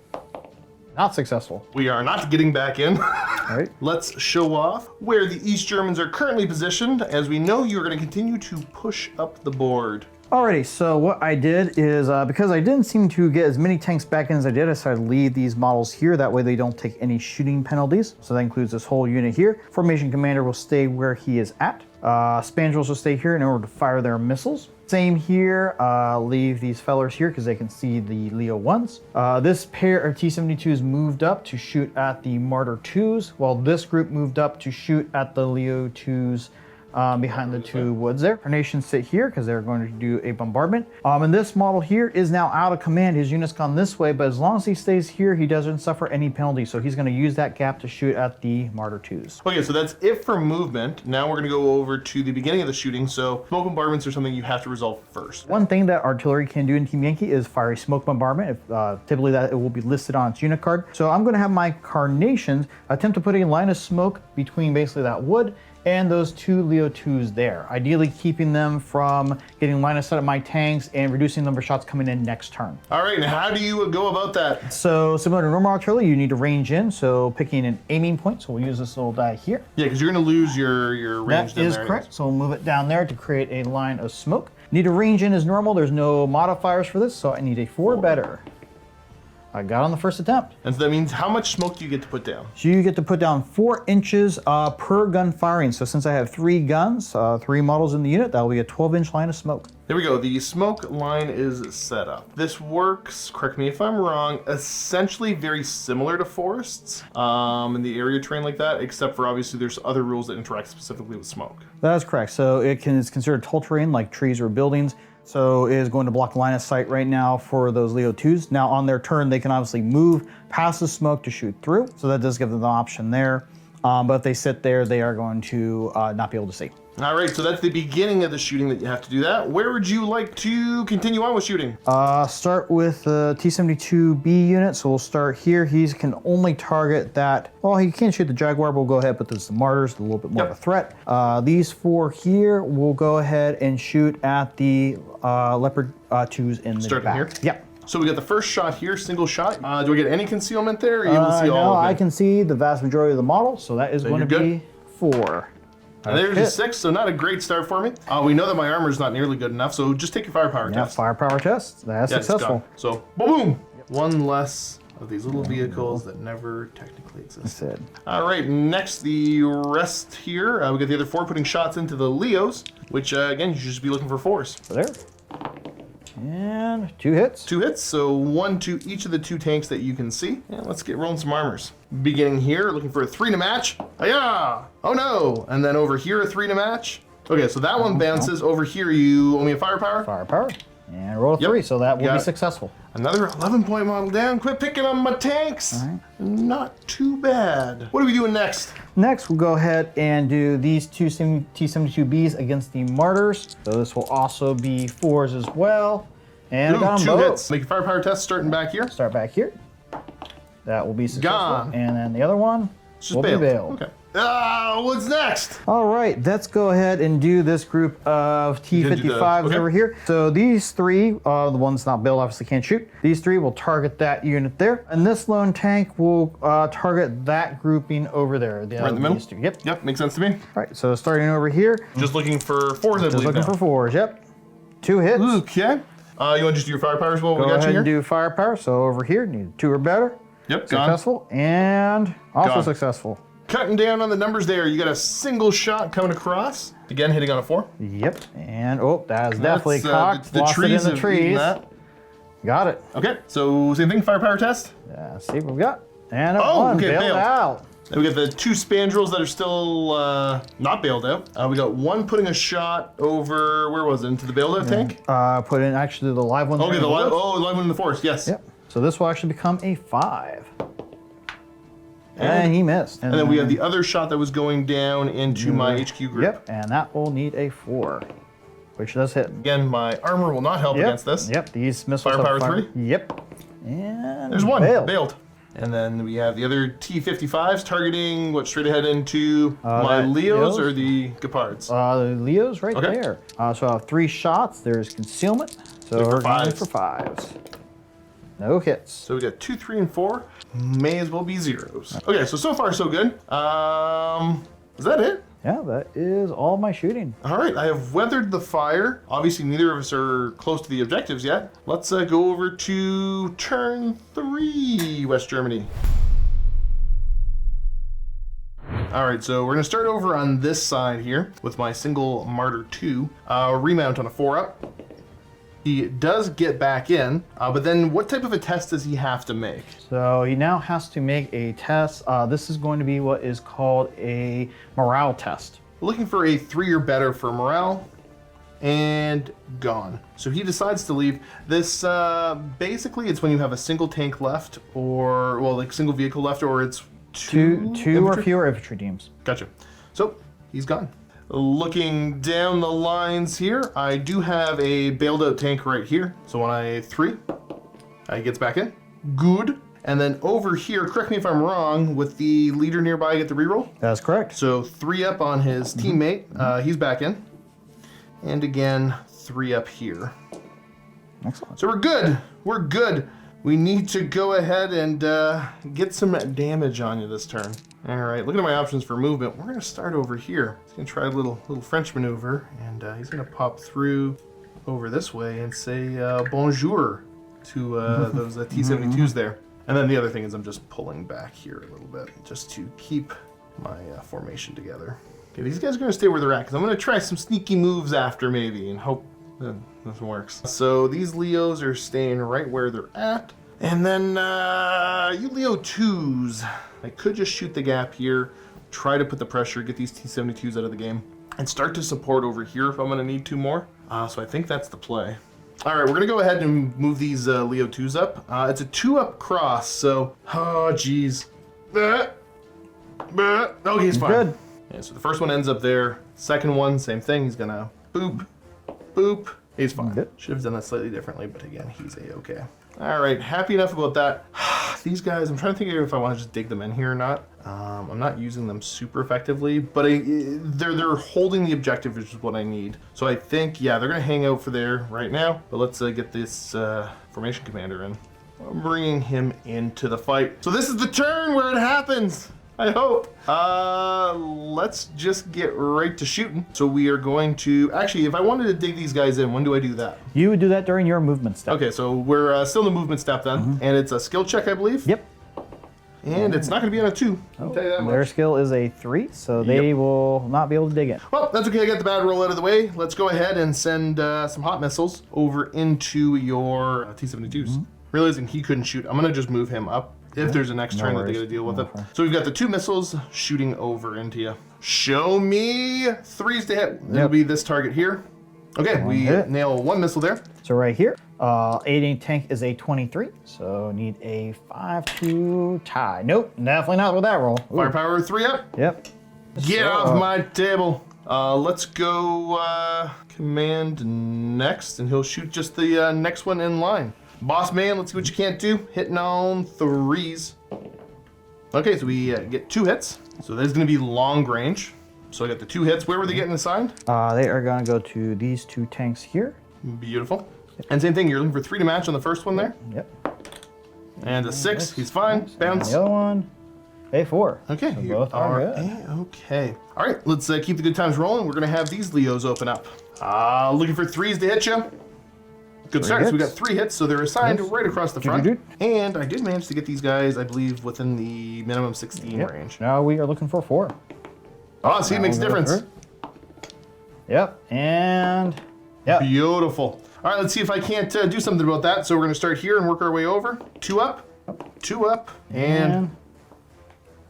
Not successful. We are not getting back in. All right. Let's show off where the East Germans are currently positioned. As we know, you're going to continue to push up the board. Alrighty, so what I did is, because I didn't seem to get as many tanks back in as I did, I decided to leave these models here. That way they don't take any shooting penalties. So that includes this whole unit here. Formation commander will stay where he is at. Spandrels will stay here in order to fire their missiles. Same here, leave these fellers here because they can see the Leo 1s. This pair of T-72s moved up to shoot at the Martyr 2s, while this group moved up to shoot at the Leo 2s behind the two woods there. Our nations sit here because they're going to do a bombardment. And this model here is now out of command. His unit's gone this way, but as long as he stays here, he doesn't suffer any penalty. So he's going to use that gap to shoot at the Martyr 2s. Okay, so that's it for movement. Now we're going to go over to the beginning of the shooting. So smoke bombardments are something you have to resolve first. One thing that artillery can do in Team Yankee is fire a smoke bombardment. Typically that it will be listed on its unit card. So I'm going to have my Carnations attempt to put a line of smoke between basically that wood and those two Leo 2s there, ideally keeping them from getting line of sight of my tanks and reducing the number of shots coming in next turn. All right, and how do you go about that? So similar to normal artillery, you need to range in, so picking an aiming point, so we'll use this little die here. Yeah, because you're going to lose your range That is correct, so we'll move it down there to create a line of smoke. Need to range in as normal, there's no modifiers for this, so I need a 4 better. I got on the first attempt. And so that means how much smoke do you get to put down? So you get to put down 4 inches per gun firing. So since I have 3 guns, 3 models in the unit, that'll be a 12-inch line of smoke. There we go, the smoke line is set up. This works, correct me if I'm wrong, essentially very similar to forests in the area terrain like that, except for obviously there's other rules that interact specifically with smoke. That is correct. So it's considered tall terrain like trees or buildings. So it is going to block line of sight right now for those Leo 2s. Now on their turn, they can obviously move past the smoke to shoot through. So that does give them the option there. But if they sit there, they are going to not be able to see. All right, so that's the beginning of the shooting that you have to do that. Where would you like to continue on with shooting? Start with the T-72B unit. So we'll start here. He can only target that. Well, he can't shoot the Jaguar, but we'll go ahead and put this the Martyrs, a little bit more of a threat. These 4 here, we'll go ahead and shoot at the Leopard 2s in the Starting back. here? Yep. So we got the first shot here, single shot. Do we get any concealment there? Or are you able to see all no, of it? I can see the vast majority of the model, so that is going to be 4. And there's a 6, so not a great start for me. We know that my armor is not nearly good enough, so just take your firepower test. Firepower test. That's successful. So, boom! One less of these little vehicles that never technically existed. All right, next the rest here. We got the other 4 putting shots into the Leos, which again, you should just be looking for 4s. So there. And 2 hits. 2 hits, so 1 to each of the 2 tanks that you can see. And let's get rolling some armors. Beginning here, looking for a 3 to match. Hi-ya! Oh no! And then over here, a 3 to match. Okay, so that one bounces. Over here, you owe me a firepower. Firepower. And roll a 3, so that will be successful. Another 11-point model down. Quit picking on my tanks. Not too bad. What are we doing next? Next, we'll go ahead and do these 2 T-72Bs against the Martyrs. So this will also be 4s as well. And I got them 2 both. hits. Make a firepower test starting back here. Start back here. That will be successful. Gone. And then the other one will be bailed. Okay. What's next? All right, let's go ahead and do this group of T-55s over here. So these 3, the ones not built obviously can't shoot. These 3 will target that unit there. And this lone tank will target that grouping over there. Right in the middle? Yep, makes sense to me. All right, so starting over here. Just looking for 4s, I believe. Just looking for 4s, yep. 2 hits. Okay. You want to just do your firepower as well? Go ahead and do firepower. So over here, need 2 or better. Yep, successful. And also successful. Cutting down on the numbers there. You got a single shot coming across. Again, hitting on a 4. Yep. And that is definitely cocked. The trees in the trees. Got it. Okay, so same thing, firepower test. See what we've got. And one bailed out. Then we got the 2 Spandrels that are still not bailed out. We got 1 putting a shot over, where was it, into the bailed out tank? Put in actually the live one. Okay, the live one in the forest, yes. Yep. So this will actually become a 5. And he missed. And then we have the other shot that was going down into my HQ group. Yep, and that will need a 4, which does hit. Again, my armor will not help against this. Yep, these missiles Firepower 3? Yep. And there's 1, bailed. And then we have the other T-55s targeting, straight ahead into my Leos or the Gepards? The Leos right there. So I have 3 shots. There's concealment. So we're going for 5s. No hits. So we got 2, 3, and 4. May as well be zeros. Okay, so far so good. Is that it? Yeah, that is all my shooting. All right, I have weathered the fire. Obviously, neither of us are close to the objectives yet. Let's go over to turn 3, West Germany. All right, so we're gonna start over on this side here with my single Martyr 2. Remount on a 4-up. He does get back in, but then what type of a test does he have to make? So he now has to make a test. This is going to be what is called a morale test. Looking for a 3 or better for morale, and gone. So he decides to leave. This, basically it's when you have a single tank left, or, well, like single vehicle left, or it's two or fewer infantry teams. Gotcha. So he's gone. Looking down the lines here, I do have a bailed out tank right here. So on a 3, he gets back in. Good. And then over here, correct me if I'm wrong, with the leader nearby, I get the reroll. That's correct. So 3 up on his teammate. He's back in. And again, 3 up here. Excellent. So we're good. We're good. We need to go ahead and get some damage on you this turn. All right, looking at my options for movement, we're gonna start over here. He's gonna try a little French maneuver, and he's gonna pop through over this way and say bonjour to those T-72s there. And then the other thing is I'm just pulling back here a little bit just to keep my formation together. Okay, these guys are gonna stay where they're at because I'm gonna try some sneaky moves after maybe and hope that this works. So these Leos are staying right where they're at. And then you Leo 2s, I could just shoot the gap here, try to put the pressure, get these T-72s out of the game, and start to support over here if I'm gonna need 2 more. So I think that's the play. All right, we're gonna go ahead and move these Leo 2s up. It's a 2-up cross, so, oh geez. Okay, he's fine. Good. Yeah, so the first one ends up there. Second one, same thing, he's gonna boop, boop. He's fine. Good. Should have done that slightly differently, but again, he's a-okay. All right, happy enough about that. These guys, I'm trying to think if I want to just dig them in here or not. I'm not using them super effectively, but they're holding the objective, which is what I need. So I think, yeah, they're gonna hang out for there right now, but let's get this formation commander in. I'm bringing him into the fight. So this is the turn where it happens. I hope. Let's just get right to shooting. So we are going to, actually, if I wanted to dig these guys in, when do I do that? You would do that during your movement step. Okay, so we're still in the movement step then, and it's a skill check, I believe. Yep. And it's not gonna be on a 2. I'll tell you that Their much. skill is a 3, so they will not be able to dig in. Well, that's okay, I got the bad roll out of the way. Let's go ahead and send some hot missiles over into your T-72s. Realizing he couldn't shoot, I'm gonna just move him up. If there's a next turn that they gotta deal with it. So we've got the 2 missiles shooting over into you. Show me 3s to hit. It'll be this target here. Okay, we nail 1 missile there. So right here, 8-inch tank is a 23, so need a 5 to tie. Nope, definitely not with that roll. Ooh. Firepower 3 up. Yep. Get off my table. Let's go command next, and he'll shoot just the next one in line. Boss man, let's see what you can't do. Hitting on 3s. Okay, so we get 2 hits. So that's gonna be long range. So I got the 2 hits. Where were they getting assigned? They are gonna go to these 2 tanks here. Beautiful. And same thing, you're looking for 3 to match on the first one there. Yep. And a 6, he's fine. Bounce. And the other one, a 4. Okay, So you both are good. okay. All right, let's keep the good times rolling. We're gonna have these Leos open up. Looking for 3s to hit you. Good start. So we got 3 hits, so they're assigned right across the front. And I did manage to get these guys, I believe, within the minimum 16 range. Now we are looking for 4. Oh, see, it makes a difference. Yep, and yep. Beautiful. All right, let's see if I can't do something about that. So we're gonna start here and work our way over. 2 up, 2 up, and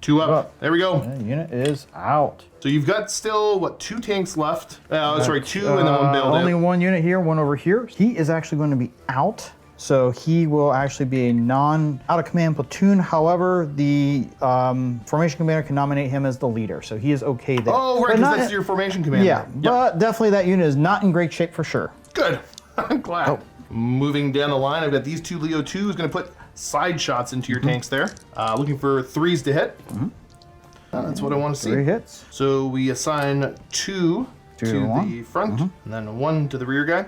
2 up. There we go. The unit is out. So you've got still, what, 2 tanks left? Sorry, 2 and then 1 bailed Only out. 1 unit here, 1 over here. He is actually going to be out. So he will actually be a out-of-command platoon. However, the formation commander can nominate him as the leader. So he is okay there. Oh, right, because that's your formation commander. Yeah, but definitely that unit is not in great shape for sure. Good. I'm glad. Moving down the line, I've got these 2 Leo 2s. Going to put side shots into your tanks there. Looking for 3s to hit. That's what I want to see. 3 hits. So we assign 2 to the front, and then 1 to the rear guy.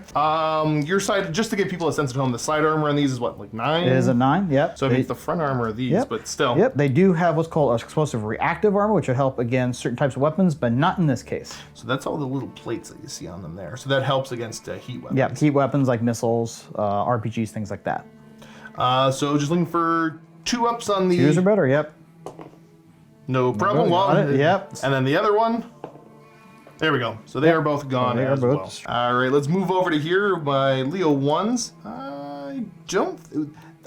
Your side, just to give people a sense at home, the side armor on these is what, like 9? It is a 9, yep. So I mean, it's the front armor of these, but still. Yep, they do have what's called explosive reactive armor, which will help against certain types of weapons, but not in this case. So that's all the little plates that you see on them there. So that helps against heat weapons. Yeah, heat weapons like missiles, RPGs, things like that. So just looking for 2 ups on the... 2s are better, yep. No problem. Yep. And then the other one. There we go. So they are both gone as well. All right, let's move over to here. My Leo 1s.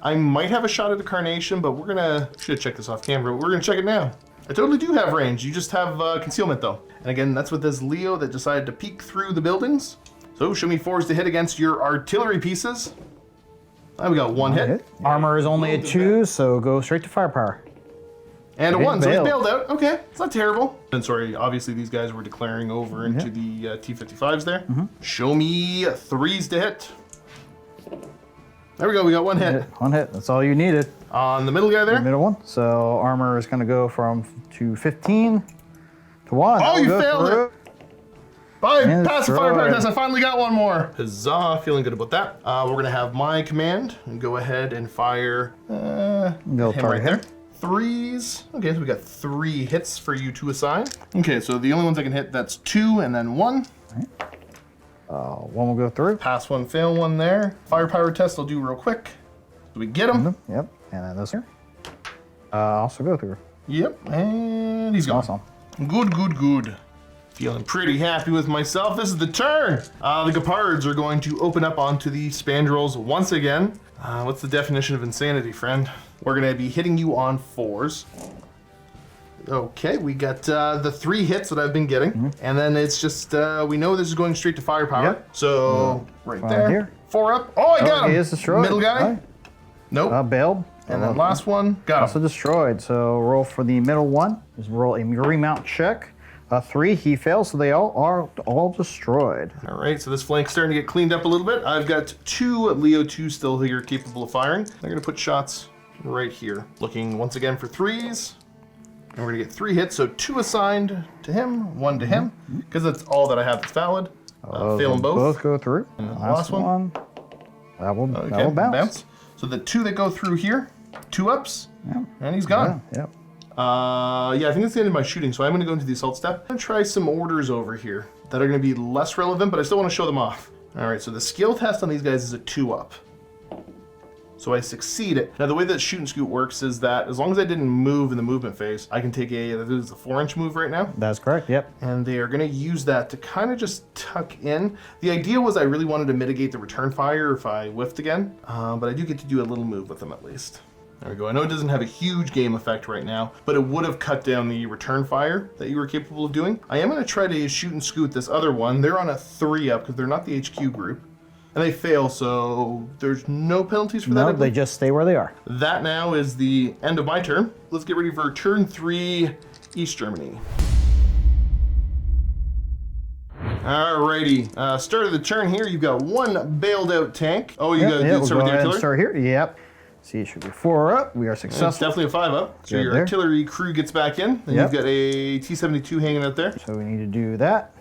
I might have a shot at a Carnation, but we're gonna... Should have checked this off camera, but we're gonna check it now. I totally do have range. You just have concealment though. And again, that's with this Leo that decided to peek through the buildings. So show me 4s to hit against your artillery pieces. We got 1 hit. Armor is only a 2, so go straight to firepower. And a 1, so he's bailed out. Okay, it's not terrible. And sorry, obviously these guys were declaring over into the T-55s there. Show me 3s to hit. There we go, we got 1 hit. 1 hit, that's all you needed. On the middle guy there? The middle one. So armor is gonna go to 15 to 1. Oh, you failed it. Bye, pass the firepower test, I finally got 1 more. Huzzah, feeling good about that. We're gonna have my command and go ahead and fire him right there. 3s. Okay, so we got 3 hits for you to assign. Okay, so the only ones I can hit, that's 2 and then 1. Right. 1 will go through. Pass 1, fail 1 there. Firepower test I'll do real quick. So we get him. Yep, and then this here. Also go through. Yep, and he's gone. Awesome. Good, good, good. Feeling pretty happy with myself. This is the turn. The Gepards are going to open up onto the Spandrels once again. What's the definition of insanity, friend? We're gonna be hitting you on 4s. Okay, we got the 3 hits that I've been getting. And then it's just, we know this is going straight to firepower. Yep. So, right there. Here. 4 up. Oh, I got him. He is destroyed. Middle guy. Right. Nope. Bailed. And then last one, got him. Also destroyed. So roll for the middle one. Just roll a remount check. 3, he fails, so they are all destroyed. All right, so this flank's starting to get cleaned up a little bit. I've got 2 Leo 2 still here capable of firing. They're gonna put shots right here. Looking once again for 3s. And we're gonna get 3 hits, so 2 assigned to him, 1 to him, because that's all that I have that's valid. Fail them both. Both go through. And the last one. That will bounce. So the 2 that go through here, 2 ups, and he's gone. Yep. Yeah, I think that's the end of my shooting, so I'm going to go into the assault step. I'm going to try some orders over here that are going to be less relevant, but I still want to show them off. All right, so the skill test on these guys is a 2 up. So I succeed it. Now, the way that shoot and scoot works is that as long as I didn't move in the movement phase, I can take this is a 4-inch move right now. That's correct, yep. And they are going to use that to kind of just tuck in. The idea was I really wanted to mitigate the return fire if I whiffed again, but I do get to do a little move with them at least. There we go. I know it doesn't have a huge game effect right now, but it would have cut down the return fire that you were capable of doing. I am going to try to shoot and scoot this other one. They're on a 3 up because they're not the HQ group. And they fail, so there's no penalties for that. No, they just stay where they are. That now is the end of my turn. Let's get ready for turn 3, East Germany. Alrighty, start of the turn here. You've got 1 bailed out tank. Oh, you got to start with the artillery? Start here, yep. See, it should be 4 up. We are successful. It's definitely a 5 up. So your artillery crew gets back in. Then you've got a T-72 hanging out there. So we need to do that.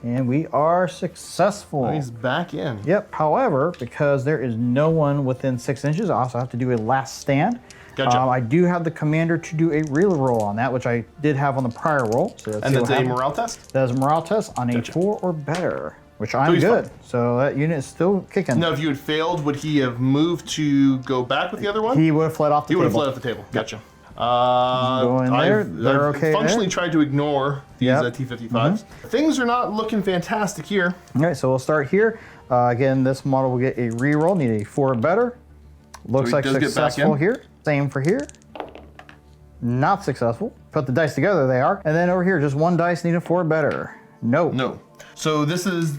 And we are successful. Oh, he's back in. Yep. However, because there is no one within 6 inches, I also have to do a last stand. Gotcha. I do have the commander to do a real roll on that, which I did have on the prior roll. So and that's a morale test? That is a morale test on a 4 or better, which I'm good. So that unit is still kicking. Now, if you had failed, would he have moved to go back with the other one? He would have fled off the table. He would have fled off the table. Gotcha. Go in there. They're okay. I've functionally tried to ignore these T-55s. Things are not looking fantastic here. All right, so we'll start here. Again, this model will get a reroll. Need a 4 or better. Looks like successful here. Same for here. Not successful. Put the dice together, they are. And then over here, just 1 dice, need a 4 or better. No. No. So this is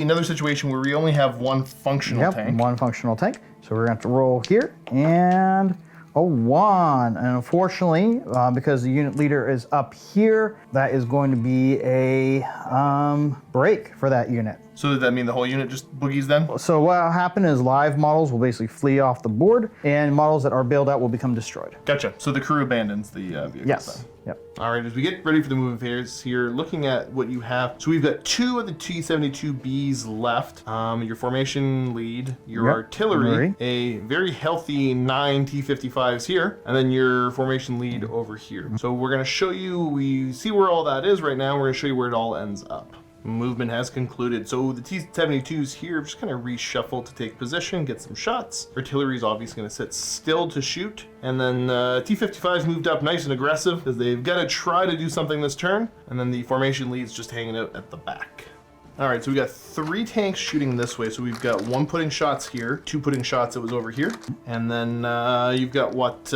another situation where we only have 1 functional tank. 1 functional tank. So we're gonna have to roll here and a 1. And unfortunately, because the unit leader is up here, that is going to be a break for that unit. So does that mean the whole unit just boogies then? So what will happen is live models will basically flee off the board, and models that are bailed out will become destroyed. Gotcha. So the crew abandons the vehicle. Yes. Then. Yep. All right, as we get ready for the movement phase here, looking at what you have. So we've got 2 of the T-72Bs left. Your formation lead, your artillery, a very healthy 9 T-55s here, and then your formation lead over here. So we're going to show you, we see where all that is right now. We're going to show you where it all ends up. Movement has concluded. So the T-72s here just kind of reshuffle to take position, get some shots. Artillery is obviously going to sit still to shoot. And then T-55s moved up nice and aggressive because they've got to try to do something this turn. And then the formation lead's just hanging out at the back. All right, so we got 3 tanks shooting this way. So we've got 1 putting shots here, 2 putting shots that was over here. And then you've got what,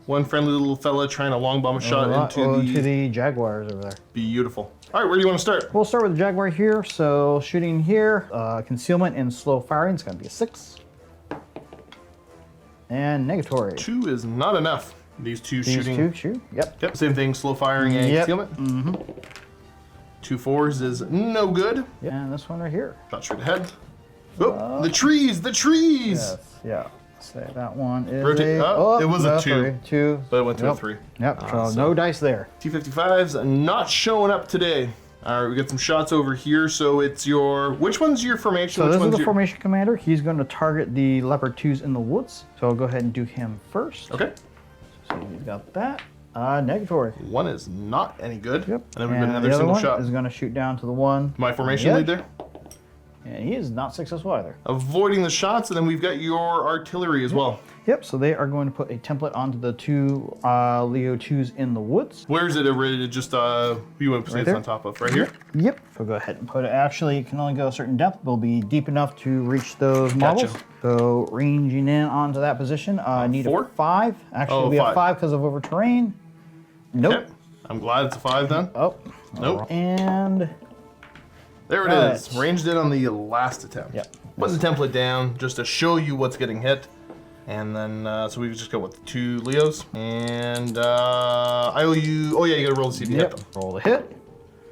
1 friendly little fella trying to long bomb a shot into the Jaguars over there. Beautiful. All right, where do you want to start? We'll start with the Jaguar here. So shooting here, concealment and slow firing is going to be a 6. And negatory. 2 is not enough. These 2 shooting. 2 shoot. Yep. Yep. Same thing. Slow firing and concealment. Mm-hmm. 2 4s is no good. Yep. And this one right here. Shot straight ahead. Oh, the trees! The trees! Yes. Yeah. Say that one is Rotate. It was a 2. 2. But it went to a 3. Yep. So no dice there. T-55s not showing up today. All right, we got some shots over here. So it's your, which one's your formation? So which this is the formation commander. He's going to target the Leopard 2s in the woods. So I'll go ahead and do him first. Okay. So we've got that. Negatory. 1 is not any good. Yep. And then we've got another single shot. Is going to shoot down to the 1. My formation lead there. And he is not successful either. Avoiding the shots, and then we've got your artillery as well. Yep, so they are going to put a template onto the 2 Leo 2s in the woods. Where is it rated? Just who you want to say it's on top of? Right here? Yep. So go ahead and put it. Actually, it can only go a certain depth. It'll be deep enough to reach those models. Gotcha. So ranging in onto that position. Need 4? a 5. Actually, it'll be a 5 because of over terrain. Nope. Okay. I'm glad it's a 5 then. Oh. Nope. And there it is. Ranged in on the last attempt. Yep. Put the template down just to show you what's getting hit. And then, so we just go with the 2 Leos. And I owe you, oh yeah, you gotta roll the CD. Yep. Roll the hit.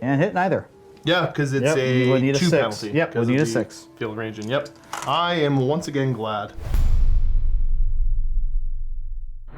And hit neither. Yeah, because it's we'll need a 2 6. penalty. Yep, we'll need a 6. Field ranging, yep. I am once again glad.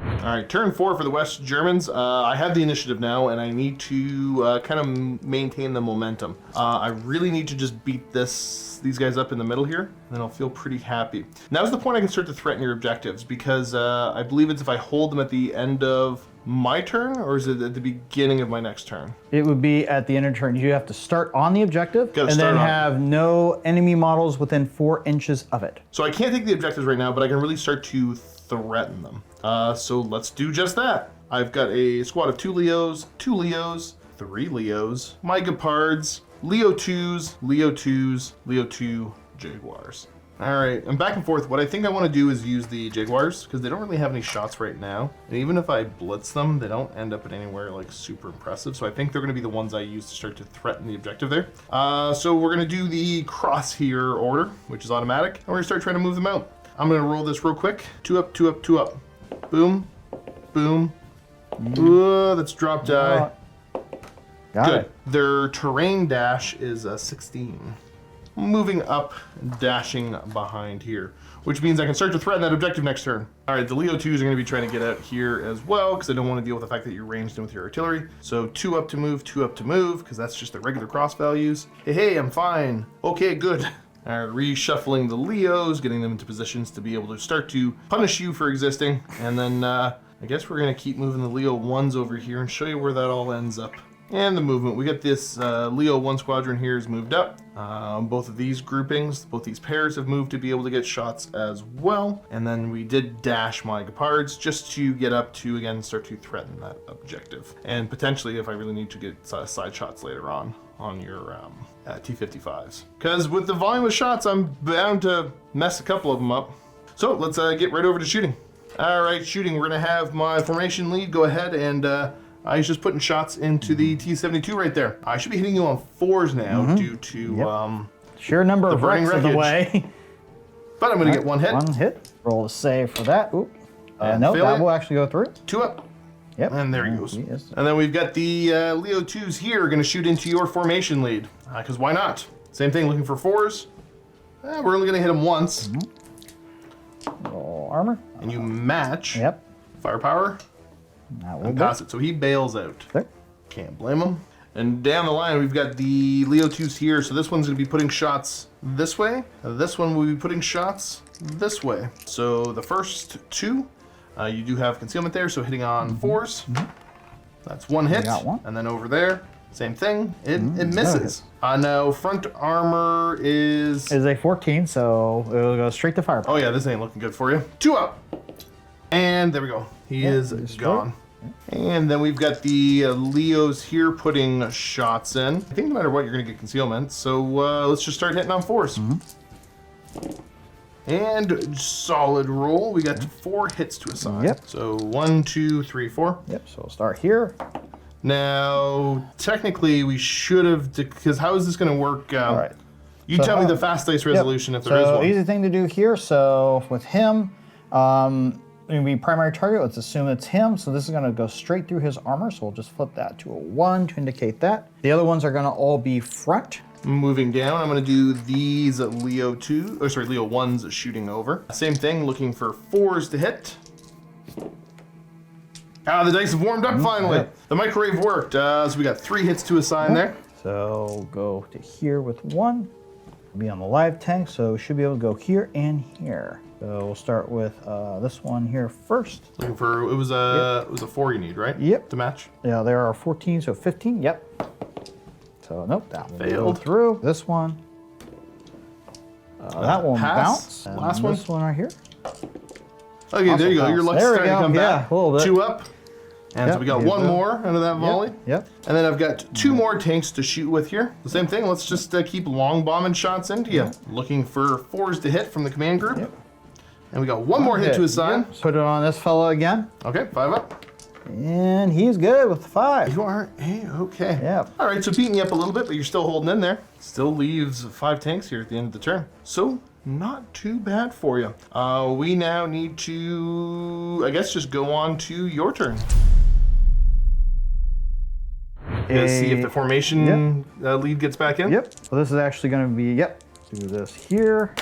All right, turn 4 for the West Germans. I have the initiative now, and I need to kind of maintain the momentum. I really need to just beat these guys up in the middle here, and then I'll feel pretty happy. Now's the point I can start to threaten your objectives, because I believe it's if I hold them at the end of my turn, or is it at the beginning of my next turn? It would be at the end of turn. You have to start on the objective, and then have no enemy models within 4 inches of it. So I can't take the objectives right now, but I can really start to threaten them. So let's do just that. I've got a squad of 2 Leos, 2 Leos, 3 Leos, my Gepards, Leo 2s, Leo 2s, Leo 2 Jaguars. All right, I'm back and forth. What I think I want to do is use the Jaguars because they don't really have any shots right now. And even if I blitz them, they don't end up at anywhere like super impressive. So I think they're going to be the ones I use to start to threaten the objective there. So we're going to do the crosshair order, which is automatic. And we're going to start trying to move them out. I'm going to roll this real quick. 2 up, 2 up, 2 up. Boom, boom. That's drop die. Got it. Their terrain dash is 16. Moving up, dashing behind here, which means I can start to threaten that objective next turn. All right, the Leo 2s are going to be trying to get out here as well because I don't want to deal with the fact that you're ranged in with your artillery. So 2 up to move, 2 up to move, because that's just the regular cross values. Hey, I'm fine. Okay, good. All right, reshuffling the Leos, getting them into positions to be able to start to punish you for existing. And then I guess we're going to keep moving the Leo 1s over here and show you where that all ends up. And the movement. We got this Leo 1 squadron here is moved up. Both of these groupings, both these pairs have moved to be able to get shots as well. And then we did dash my Gepards just to get up to, again, start to threaten that objective. And potentially, if I really need to get side shots later on your T-55s. Because with the volume of shots, I'm bound to mess a couple of them up. So let's get right over to shooting. All right, shooting. We're going to have my formation lead go ahead and I was just putting shots into the T-72 right there. I should be hitting you on 4s now due to sheer number of burning wrecks of the way. But I'm going to get 1 hit. 1 hit. Roll a save for that. Oop. And no, fail that it. will actually go through. 2 up. Yep. And there he goes. Yes. And then we've got the Leo 2s here going to shoot into your formation lead. Because why not? Same thing, looking for 4s. We're only going to hit them once. Roll armor. And you match. Yep. Firepower. That will and pass it. So he bails out. There. Can't blame him. And down the line, we've got the Leo 2s here. So this one's going to be putting shots this way. This one will be putting shots this way. So the first two, you do have concealment there. So hitting on 4s. That's one hit. Got one. And then over there, same thing. It misses. Now front armor is a 14, so it'll go straight to fire. Oh yeah, this ain't looking good for you. 2 up. And there we go. He is gone. And then we've got the Leos here putting shots in. I think no matter what, you're going to get concealment. So let's just start hitting on 4s. And solid roll. We got 4 hits to assign. Yep. So 1, 2, 3, 4. Yep, so we'll start here. Now, technically, we should have, because how is this going to work? All right. You tell me the fast dice resolution if there is one. Easy thing to do here. So with him, going to be primary target. Let's assume it's him. So this is going to go straight through his armor. So we'll just flip that to a 1 to indicate that. The other ones are going to all be front. Moving down, I'm going to do these Leo 1s shooting over. Same thing, looking for 4s to hit. Ah, the dice have warmed up finally. The microwave worked. So we got 3 hits to assign there. So go to here with 1. Be on the live tank, so should be able to go here and here. So we'll start with this one here first. Looking for it was a 4 you need, right? Yep. To match. Yeah, there are 14, so 15. Yep. So nope, that one failed. Go through. This one. That one pass. bounce. And Last one. This one right here. Okay, there you go. Your luck's starting to come back. A little bit. 2 up. And so we got 1 more out of that volley. Yep. And then I've got 2 more tanks to shoot with here. The same thing. Let's just keep long bombing shots into you. Looking for 4s to hit from the command group. Yep. And we got 1 more hit to assign. Yep. Put it on this fella again. Okay, 5 up. And he's good with the 5. You are okay. Yeah. All right, so beating you up a little bit, but you're still holding in there. Still leaves 5 tanks here at the end of the turn. So not too bad for you. We now need to, I guess, just go on to your turn. See if the formation lead gets back in. Yep. So this is actually going to be, do this here.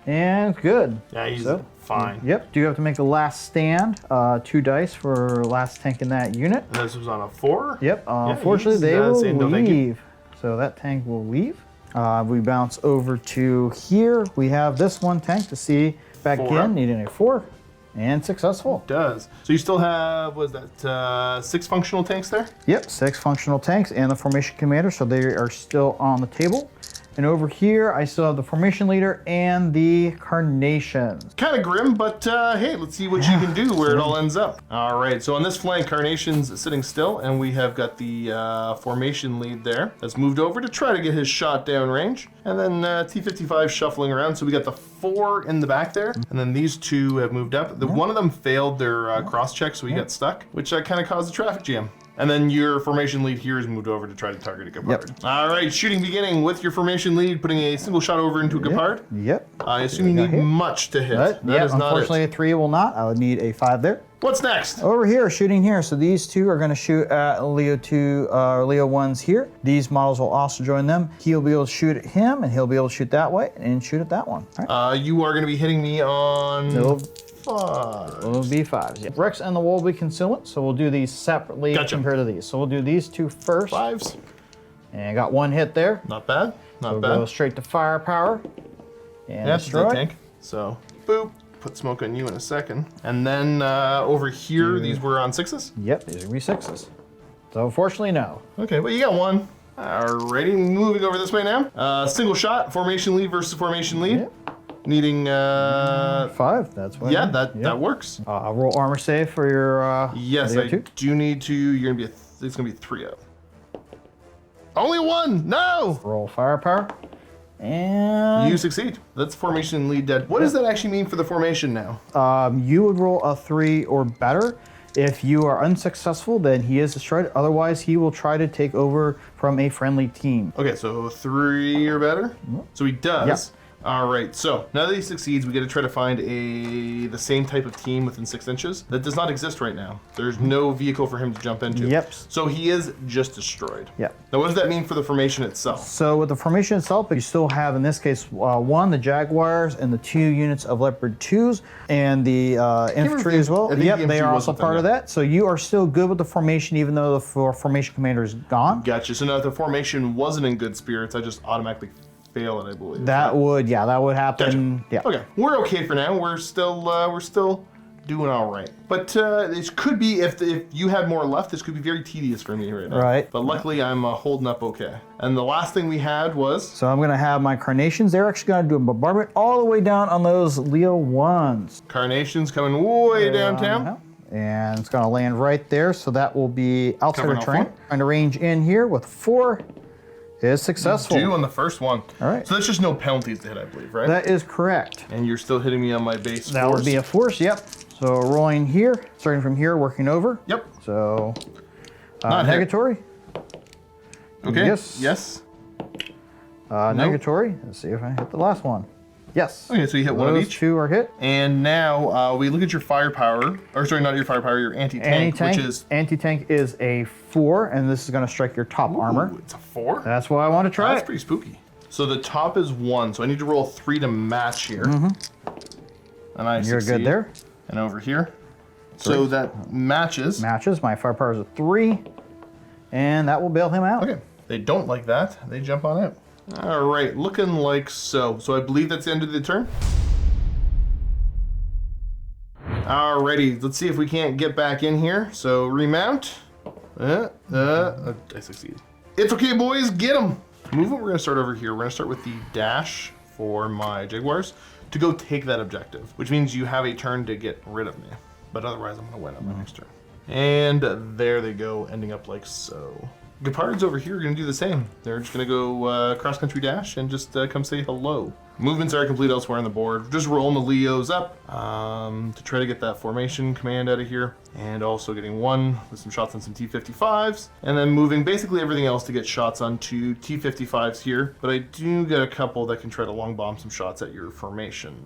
And good. Yeah, he's fine. Yep. Do you have to make the last stand? 2 dice for last tank in that unit. And this was on a 4? Yep. Unfortunately, they will saying no thank you. leave. So that tank will leave. We bounce over to here. We have this one tank to see back 4. in, needing a 4. And successful. Does. So you still have, was that 6 functional tanks there? Yep, 6 functional tanks and the formation commander, so they are still on the table. And over here, I still have the formation leader and the carnations. Kind of grim, but hey, let's see what you can do where it all ends up. All right, so on this flank, Carnation's sitting still, and we have got the formation lead there that's moved over to try to get his shot down range. And then T-55 shuffling around, so we got the 4 in the back there, and then these 2 have moved up. One of them failed their cross check, so he got stuck, which kind of caused a traffic jam. And then your formation lead here is moved over to try to target a Gepard. Yep. All right, shooting beginning with your formation lead, putting a single shot over into a Gepard. Yep. I assume you need much to hit. That is not unfortunately, it. a 3 will not. I would need a 5 there. What's next? Over here, shooting here. So these 2 are going to shoot at Leo 2, Leo 1s here. These models will also join them. He'll be able to shoot at him, and he'll be able to shoot that way and shoot at that one. All right. You are going to be hitting me on... It'll 5. It'll be 5s. Yeah. Bricks and the wall will be concealment, so we'll do these separately compared to these. So we'll do these 2 first. 5s. And got 1 hit there. Not bad. Not We'll bad. go straight to firepower. And That's destroy. the tank. So, boop. Put smoke on you in a second. And then over here, these were on 6s? Yep, these are going to be 6s. So unfortunately, no. Okay, well, you got 1. Alrighty, moving over this way now. Single shot, formation lead versus formation lead. Yep. Needing 5, that's what yeah, that works. Roll armor save for your yes, Leo I 2. do need to. You're gonna be it's gonna be 3 up. Only 1. No. Roll firepower. And You succeed. That's formation lead dead. What does that actually mean for the formation now? you would roll a 3 or better. If you are unsuccessful, then he is destroyed. Otherwise, he will try to take over from a friendly team. Okay, so 3 or better. So he does. Yeah. All right, so now that he succeeds, we got to try to find the same type of team within 6 inches. That does not exist right now. There's no vehicle for him to jump into. Yep. So he is just destroyed. Yep. Now what does that mean for the formation itself? So with the formation itself, you still have, in this case, 1, the Jaguars, and the 2 units of Leopard 2s, and the infantry as well. Yep, they are also part of that. So you are still good with the formation, even though the formation commander is gone. Gotcha. So now if the formation wasn't in good spirits, I just automatically fail it, I believe. That would happen. Gotcha. Yeah. Okay, we're okay for now. We're still doing all right. But this could be, if you had more left, this could be very tedious for me right now. Right. But luckily, I'm holding up okay. And the last thing we had was... So I'm going to have my Carnations. They're actually going to do a bombardment all the way down on those Leo 1s. Carnations coming way downtown. And it's going to land right there. So that will be outsider terrain. front. Trying to range in here with 4 is successful. 2 on the first one. All right. So that's just no penalties to hit, I believe, right? That is correct. And you're still hitting me on my base That force. would be a force, yep. So rolling here, starting from here, working over. Yep. So Not hit. negatory. Okay. Yes. Yes. Negatory. Let's see if I hit the last one. Yes. Okay, so you hit one of Those each. 2 are hit. And now we look at your firepower, or sorry, not your firepower, your anti-tank, which is... Anti-tank is a 4, and this is going to strike your top armor. Ooh, it's a 4? That's why I want to try That's it. pretty spooky. So the top is 1, so I need to roll 3 to match here. And I You're succeed. good there. And over here. So that matches. Matches. My firepower is a 3, and that will bail him out. Okay. They don't like that. They jump on out. All right, looking like so. So I believe that's the end of the turn. Alrighty, let's see if we can't get back in here. So remount. I succeed. It's okay, boys, get them. Movement, we're gonna start over here. We're gonna start with the dash for my Jaguars to go take that objective, which means you have a turn to get rid of me. But otherwise, I'm gonna win on my next turn. And there they go, ending up like so. Gepards over here are going to do the same. They're just going to go cross-country dash and just come say hello. Movements are complete elsewhere on the board. Just rolling the Leos up to try to get that formation command out of here. And also getting 1 with some shots on some T-55s. And then moving basically everything else to get shots onto T-55s here. But I do get a couple that can try to long bomb some shots at your formation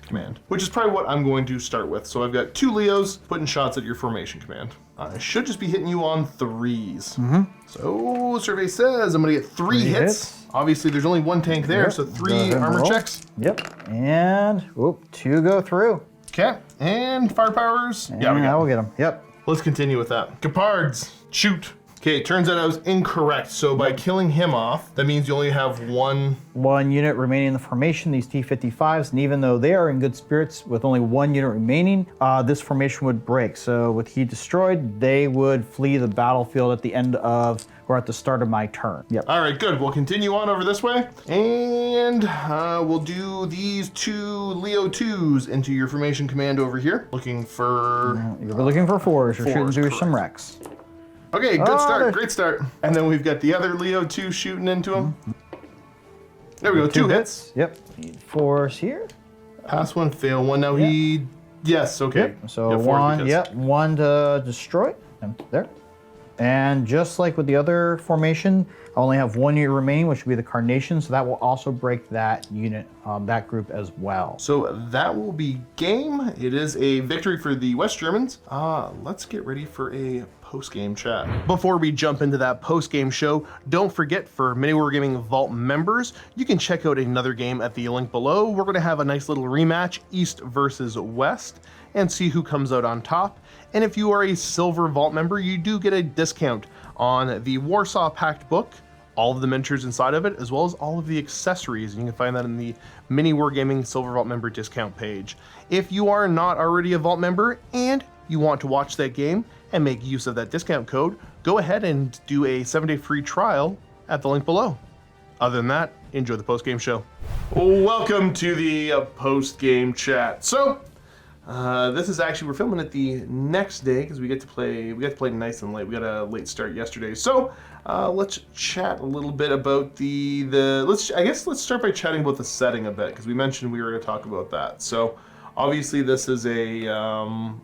command, which is probably what I'm going to start with. So I've got 2 Leos putting shots at your formation command. I should just be hitting you on 3s. So survey says I'm gonna get 3 hits. Obviously there's only 1 tank there, so 3 armor checks. Yep, and 2 go through. Okay, and firepowers. Yeah, we I got will it. get them. Yep. Let's continue with that. Gepards, shoot. Okay, turns out I was incorrect. So by killing him off, that means you only have 1 unit remaining in the formation, these T-55s, and even though they are in good spirits with only 1 unit remaining, this formation would break. So with he destroyed, they would flee the battlefield at the end of, or at the start of my turn. Yep. All right, good. We'll continue on over this way, and we'll do these 2 Leo 2s into your formation command over here. Looking for... You're looking for 4s. You're shooting 4s, through correct. some wrecks. Okay, good start, great start. And then we've got the other Leo 2 shooting into him. There we go, 2 hits. Yep. Need 4s here. Pass 1, fail 1. Now he... Yes, okay. Yep. So Yeah, 4 1, because- yep, 1 to destroy. And there. And just like with the other formation, I only have 1 unit remaining, which would be the Carnation, so that will also break that unit, that group as well. So that will be game. It is a victory for the West Germans. Let's get ready for a post-game chat. Before we jump into that post-game show, don't forget for MiniWarGaming Vault members, you can check out another game at the link below. We're going to have a nice little rematch, East versus West, and see who comes out on top. And if you are a Silver Vault member, you do get a discount on the Warsaw Pact book, all of the miniatures inside of it, as well as all of the accessories. You can find that in the MiniWarGaming Silver Vault member discount page. If you are not already a Vault member and you want to watch that game and make use of that discount code, go ahead and do a 7-day free trial at the link below. Other than that, enjoy the post-game show. Welcome to the post-game chat. So, this is actually, we're filming it the next day because we got to play nice and late. We got a late start yesterday. So let's chat a little bit about let's start by chatting about the setting a bit because we mentioned we were going to talk about that. So Obviously, this is a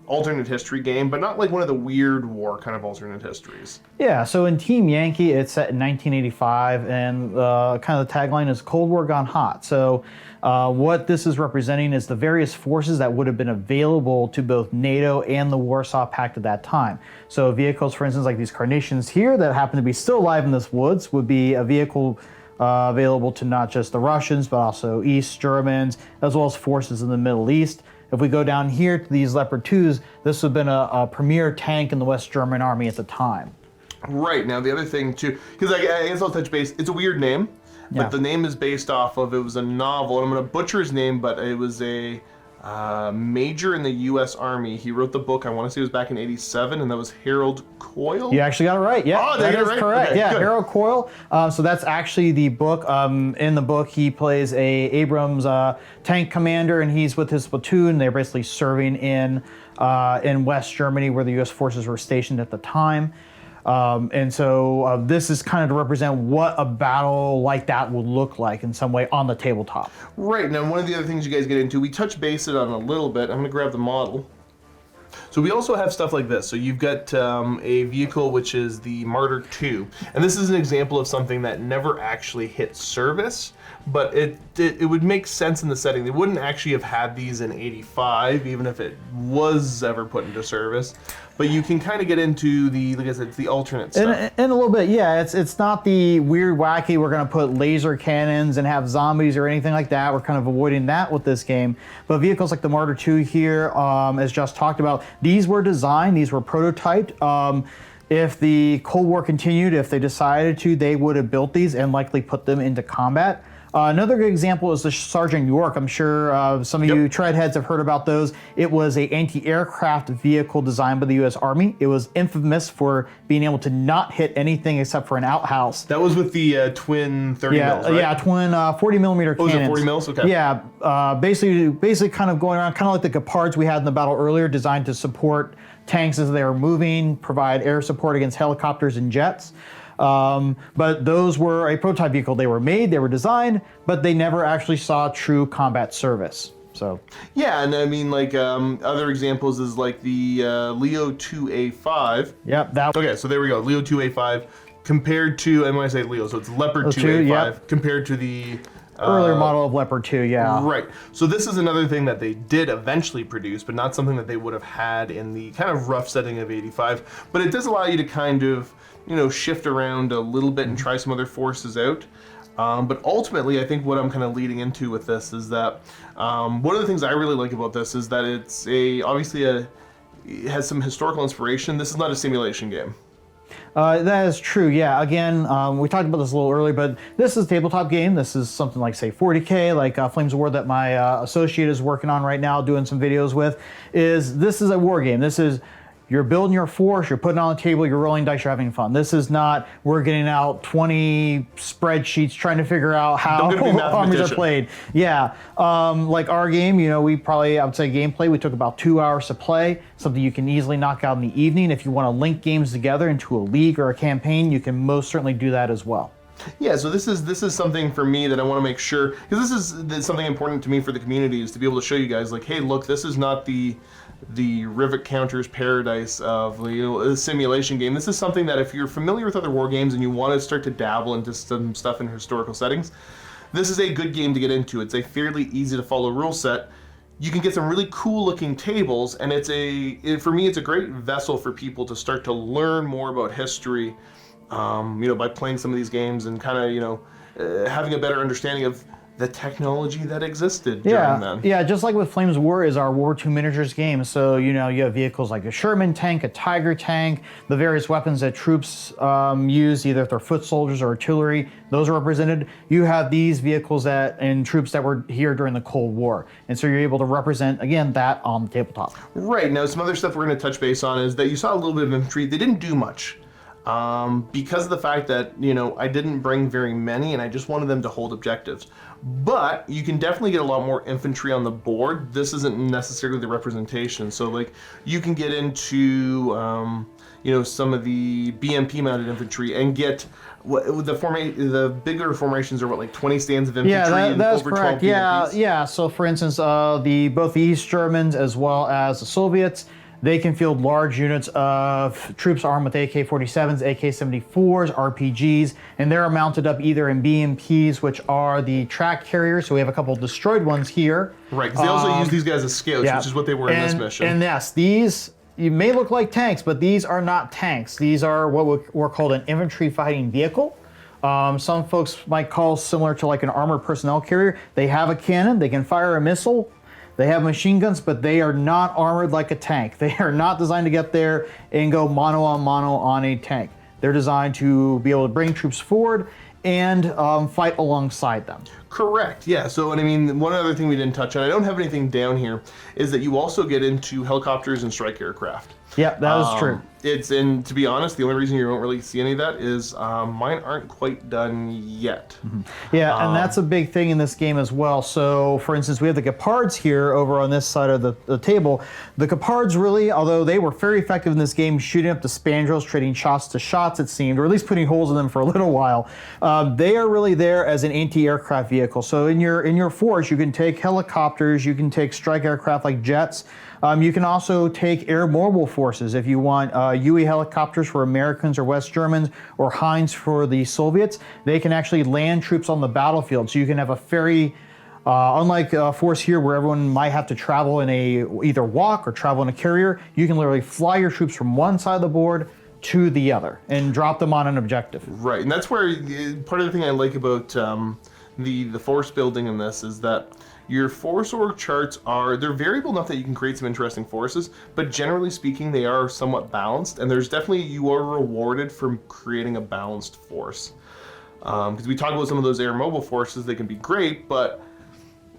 alternate history game, but not like one of the weird war kind of alternate histories. Yeah, so in Team Yankee, it's set in 1985, and kind of the tagline is Cold War Gone Hot. So what this is representing is the various forces that would have been available to both NATO and the Warsaw Pact at that time. So vehicles, for instance, like these Carnations here that happen to be still alive in this woods would be a vehicle available to not just the Russians, but also East Germans, as well as forces in the Middle East. If we go down here to these Leopard 2s, this would have been a premier tank in the West German army at the time. Right, now the other thing too, because I guess I'll touch base, it's a weird name, but the name is based off of, it was a novel, and I'm going to butcher his name, but it was a major in the U.S. Army. He wrote the book, I want to say it was back in 87, and that was Harold Coyle? You actually got it right, yeah. Oh, that is right? correct. Okay, yeah, good. Harold Coyle. So that's actually the book. In the book, he plays a Abrams tank commander, and he's with his platoon. They're basically serving in West Germany, where the U.S. forces were stationed at the time. And so this is kind of to represent what a battle like that would look like in some way on the tabletop. Right, now one of the other things you guys get into, we touch base it on a little bit. I'm going to grab the model. So we also have stuff like this. So you've got a vehicle which is the Martyr 2. And this is an example of something that never actually hit service, but it would make sense in the setting. They wouldn't actually have had these in 85, even if it was ever put into service. But you can kind of get into the, like I said, it's the alternate stuff. In a little bit, yeah. It's not the weird, wacky, we're going to put laser cannons and have zombies or anything like that. We're kind of avoiding that with this game. But vehicles like the Martyr 2 here, as Just talked about, these were designed, these were prototyped. If the Cold War continued, if they decided to, they would have built these and likely put them into combat. Another good example is the Sergeant York. I'm sure some of you treadheads have heard about those. It was an anti-aircraft vehicle designed by the U.S. Army. It was infamous for being able to not hit anything except for an outhouse. That was with the twin 30 mils, right? Yeah, twin 40 millimeter cannons. Was it 40 mils? Okay. Yeah, basically kind of going around, kind of like the Gepards we had in the battle earlier, designed to support tanks as they were moving, provide air support against helicopters and jets. But those were a prototype vehicle. They were made, they were designed, but they never actually saw true combat service. So yeah, and I mean, like other examples is like the Leo 2A5. Yep. Okay, so there we go. Leo 2A5 compared to, and when I say Leo, so it's Leopard 2A5 compared to the earlier model of Leopard 2, yeah. Right. So this is another thing that they did eventually produce, but not something that they would have had in the kind of rough setting of 85. But it does allow you to kind of, you know, shift around a little bit and try some other forces out. But ultimately, I think what I'm kind of leading into with this is that one of the things I really like about this is that it's it has some historical inspiration. This is not a simulation game. That is true, yeah. Again, we talked about this a little earlier, but this is a tabletop game. This is something like, say, 40K, like Flames of War that my associate is working on right now, doing some videos with. This is a war game. This is, you're building your force, you're putting it on the table, you're rolling dice, you're having fun. This is not, we're getting out 20 spreadsheets trying to figure out how armies are played. Yeah, like our game, you know, I would say gameplay, we took about 2 hours to play, something you can easily knock out in the evening. If you want to link games together into a league or a campaign, you can most certainly do that as well. Yeah, so this is something for me that I want to make sure, because this is something important to me for the community, is to be able to show you guys, like, hey, look, this is not the Rivet Counters paradise of, you know, a simulation game. This is something that if you're familiar with other war games and you want to start to dabble into some stuff in historical settings, this is a good game to get into. It's a fairly easy to follow rule set. You can get some really cool looking tables, and for me, it's a great vessel for people to start to learn more about history, you know, by playing some of these games and kind of, you know, having a better understanding of the technology that existed during then. Yeah, just like with Flames of War is our War II miniatures game. So, you know, you have vehicles like a Sherman tank, a Tiger tank, the various weapons that troops use, either if they're foot soldiers or artillery, those are represented. You have these vehicles and troops that were here during the Cold War. And so you're able to represent, again, that on the tabletop. Right. Now, some other stuff we're going to touch base on is that you saw a little bit of infantry. They didn't do much. Because of the fact that, you know, I didn't bring very many and I just wanted them to hold objectives. But you can definitely get a lot more infantry on the board. This isn't necessarily the representation. So, like, you can get into, some of the BMP mounted infantry and get the bigger formations are like 20 stands of infantry and that's over correct. 12 BMPs? Yeah. So for instance, both the East Germans as well as the Soviets, they can field large units of troops armed with AK-47s, AK-74s, RPGs, and they're mounted up either in BMPs, which are the track carriers. So we have a couple of destroyed ones here. Right, because they also use these guys as scouts, which is what they were in this mission. And yes, these, you may look like tanks, but these are not tanks. These are what we're called an infantry fighting vehicle. Some folks might call similar to like an armored personnel carrier. They have a cannon, they can fire a missile, they have machine guns, but they are not armored like a tank. They are not designed to get there and go mano on a tank. They're designed to be able to bring troops forward and fight alongside them. Correct, yeah. So, and I mean, one other thing we didn't touch on, I don't have anything down here, is that you also get into helicopters and strike aircraft. Yeah, that is true. And to be honest, the only reason you don't really see any of that is mine aren't quite done yet. Yeah, and that's a big thing in this game as well. So, for instance, we have the Gepards here over on this side of the table. The Gepards really, although they were very effective in this game, shooting up the spandrels, trading shots to shots, it seemed, or at least putting holes in them for a little while, they are really there as an anti-aircraft vehicle. So in your force, you can take helicopters, you can take strike aircraft like jets. You can also take air mobile forces if you want UE helicopters for Americans or West Germans, or Heinz for the Soviets. They can actually land troops on the battlefield. So you can have a ferry, unlike a force here where everyone might have to travel in either walk or travel in a carrier, you can literally fly your troops from one side of the board to the other and drop them on an objective. Right, and that's where part of the thing I like about the force building in this is that your force org charts they're variable enough that you can create some interesting forces, but generally speaking, they are somewhat balanced, and you are rewarded for creating a balanced force. Because we talk about some of those air mobile forces, they can be great, but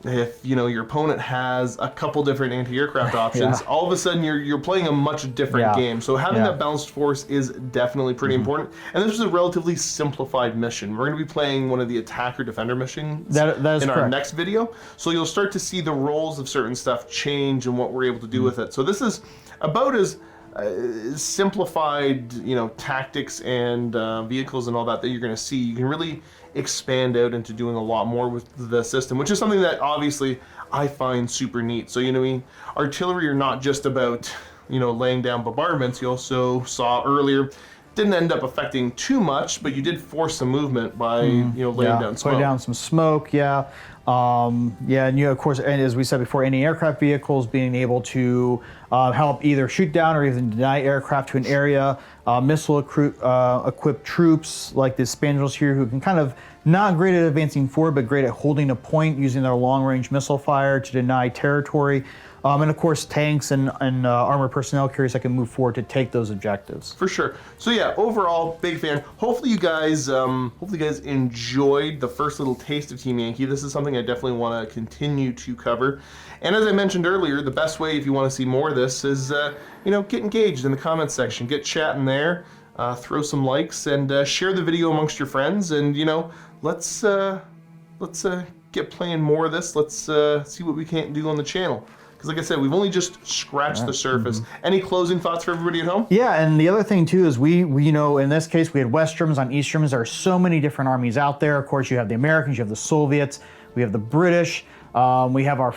if your opponent has a couple different anti-aircraft options, all of a sudden you're playing a much different game. So having that balanced force is definitely pretty important. And this is a relatively simplified mission. We're going to be playing one of the attacker defender missions in our next video. So you'll start to see the roles of certain stuff change and what we're able to do with it. So this is about as simplified, tactics and vehicles and all that you're going to see. You can really expand out into doing a lot more with the system, which is something that obviously I find super neat. So artillery are not just about laying down bombardments. You also saw earlier didn't end up affecting too much, but you did force some movement by laying down smoke. Putting down some smoke, and of course, and as we said before, any aircraft vehicles being able to help either shoot down or even deny aircraft to an area. Missile equipped troops like the spandrels here, who can kind of not great at advancing forward, but great at holding a point using their long-range missile fire to deny territory. And of course, tanks and armored personnel carriers that can move forward to take those objectives. For sure. So yeah, overall, big fan. Hopefully you guys enjoyed the first little taste of Team Yankee. This is something I definitely want to continue to cover. And as I mentioned earlier, the best way if you want to see more of this is, get engaged in the comments section, get chatting there, throw some likes, and share the video amongst your friends. And let's get playing more of this. Let's see what we can do on the channel. Because like I said, we've only just scratched the surface. Any closing thoughts for everybody at home? Yeah, and the other thing too is we in this case, we had West Germans on East Germans. There are so many different armies out there. Of course, you have the Americans, you have the Soviets, we have the British. We have our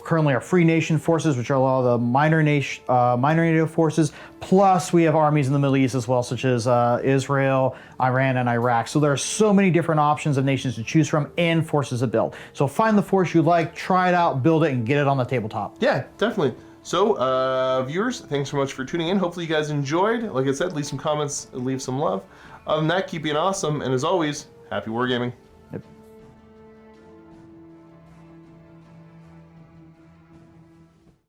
currently our free nation forces, which are a lot of the minor NATO forces. Plus, we have armies in the Middle East as well, such as Israel, Iran, and Iraq. So there are so many different options of nations to choose from and forces to build. So find the force you like, try it out, build it, and get it on the tabletop. Yeah, definitely. So, viewers, thanks so much for tuning in. Hopefully you guys enjoyed. Like I said, leave some comments, leave some love. Other than that, keep being awesome, and as always, happy wargaming.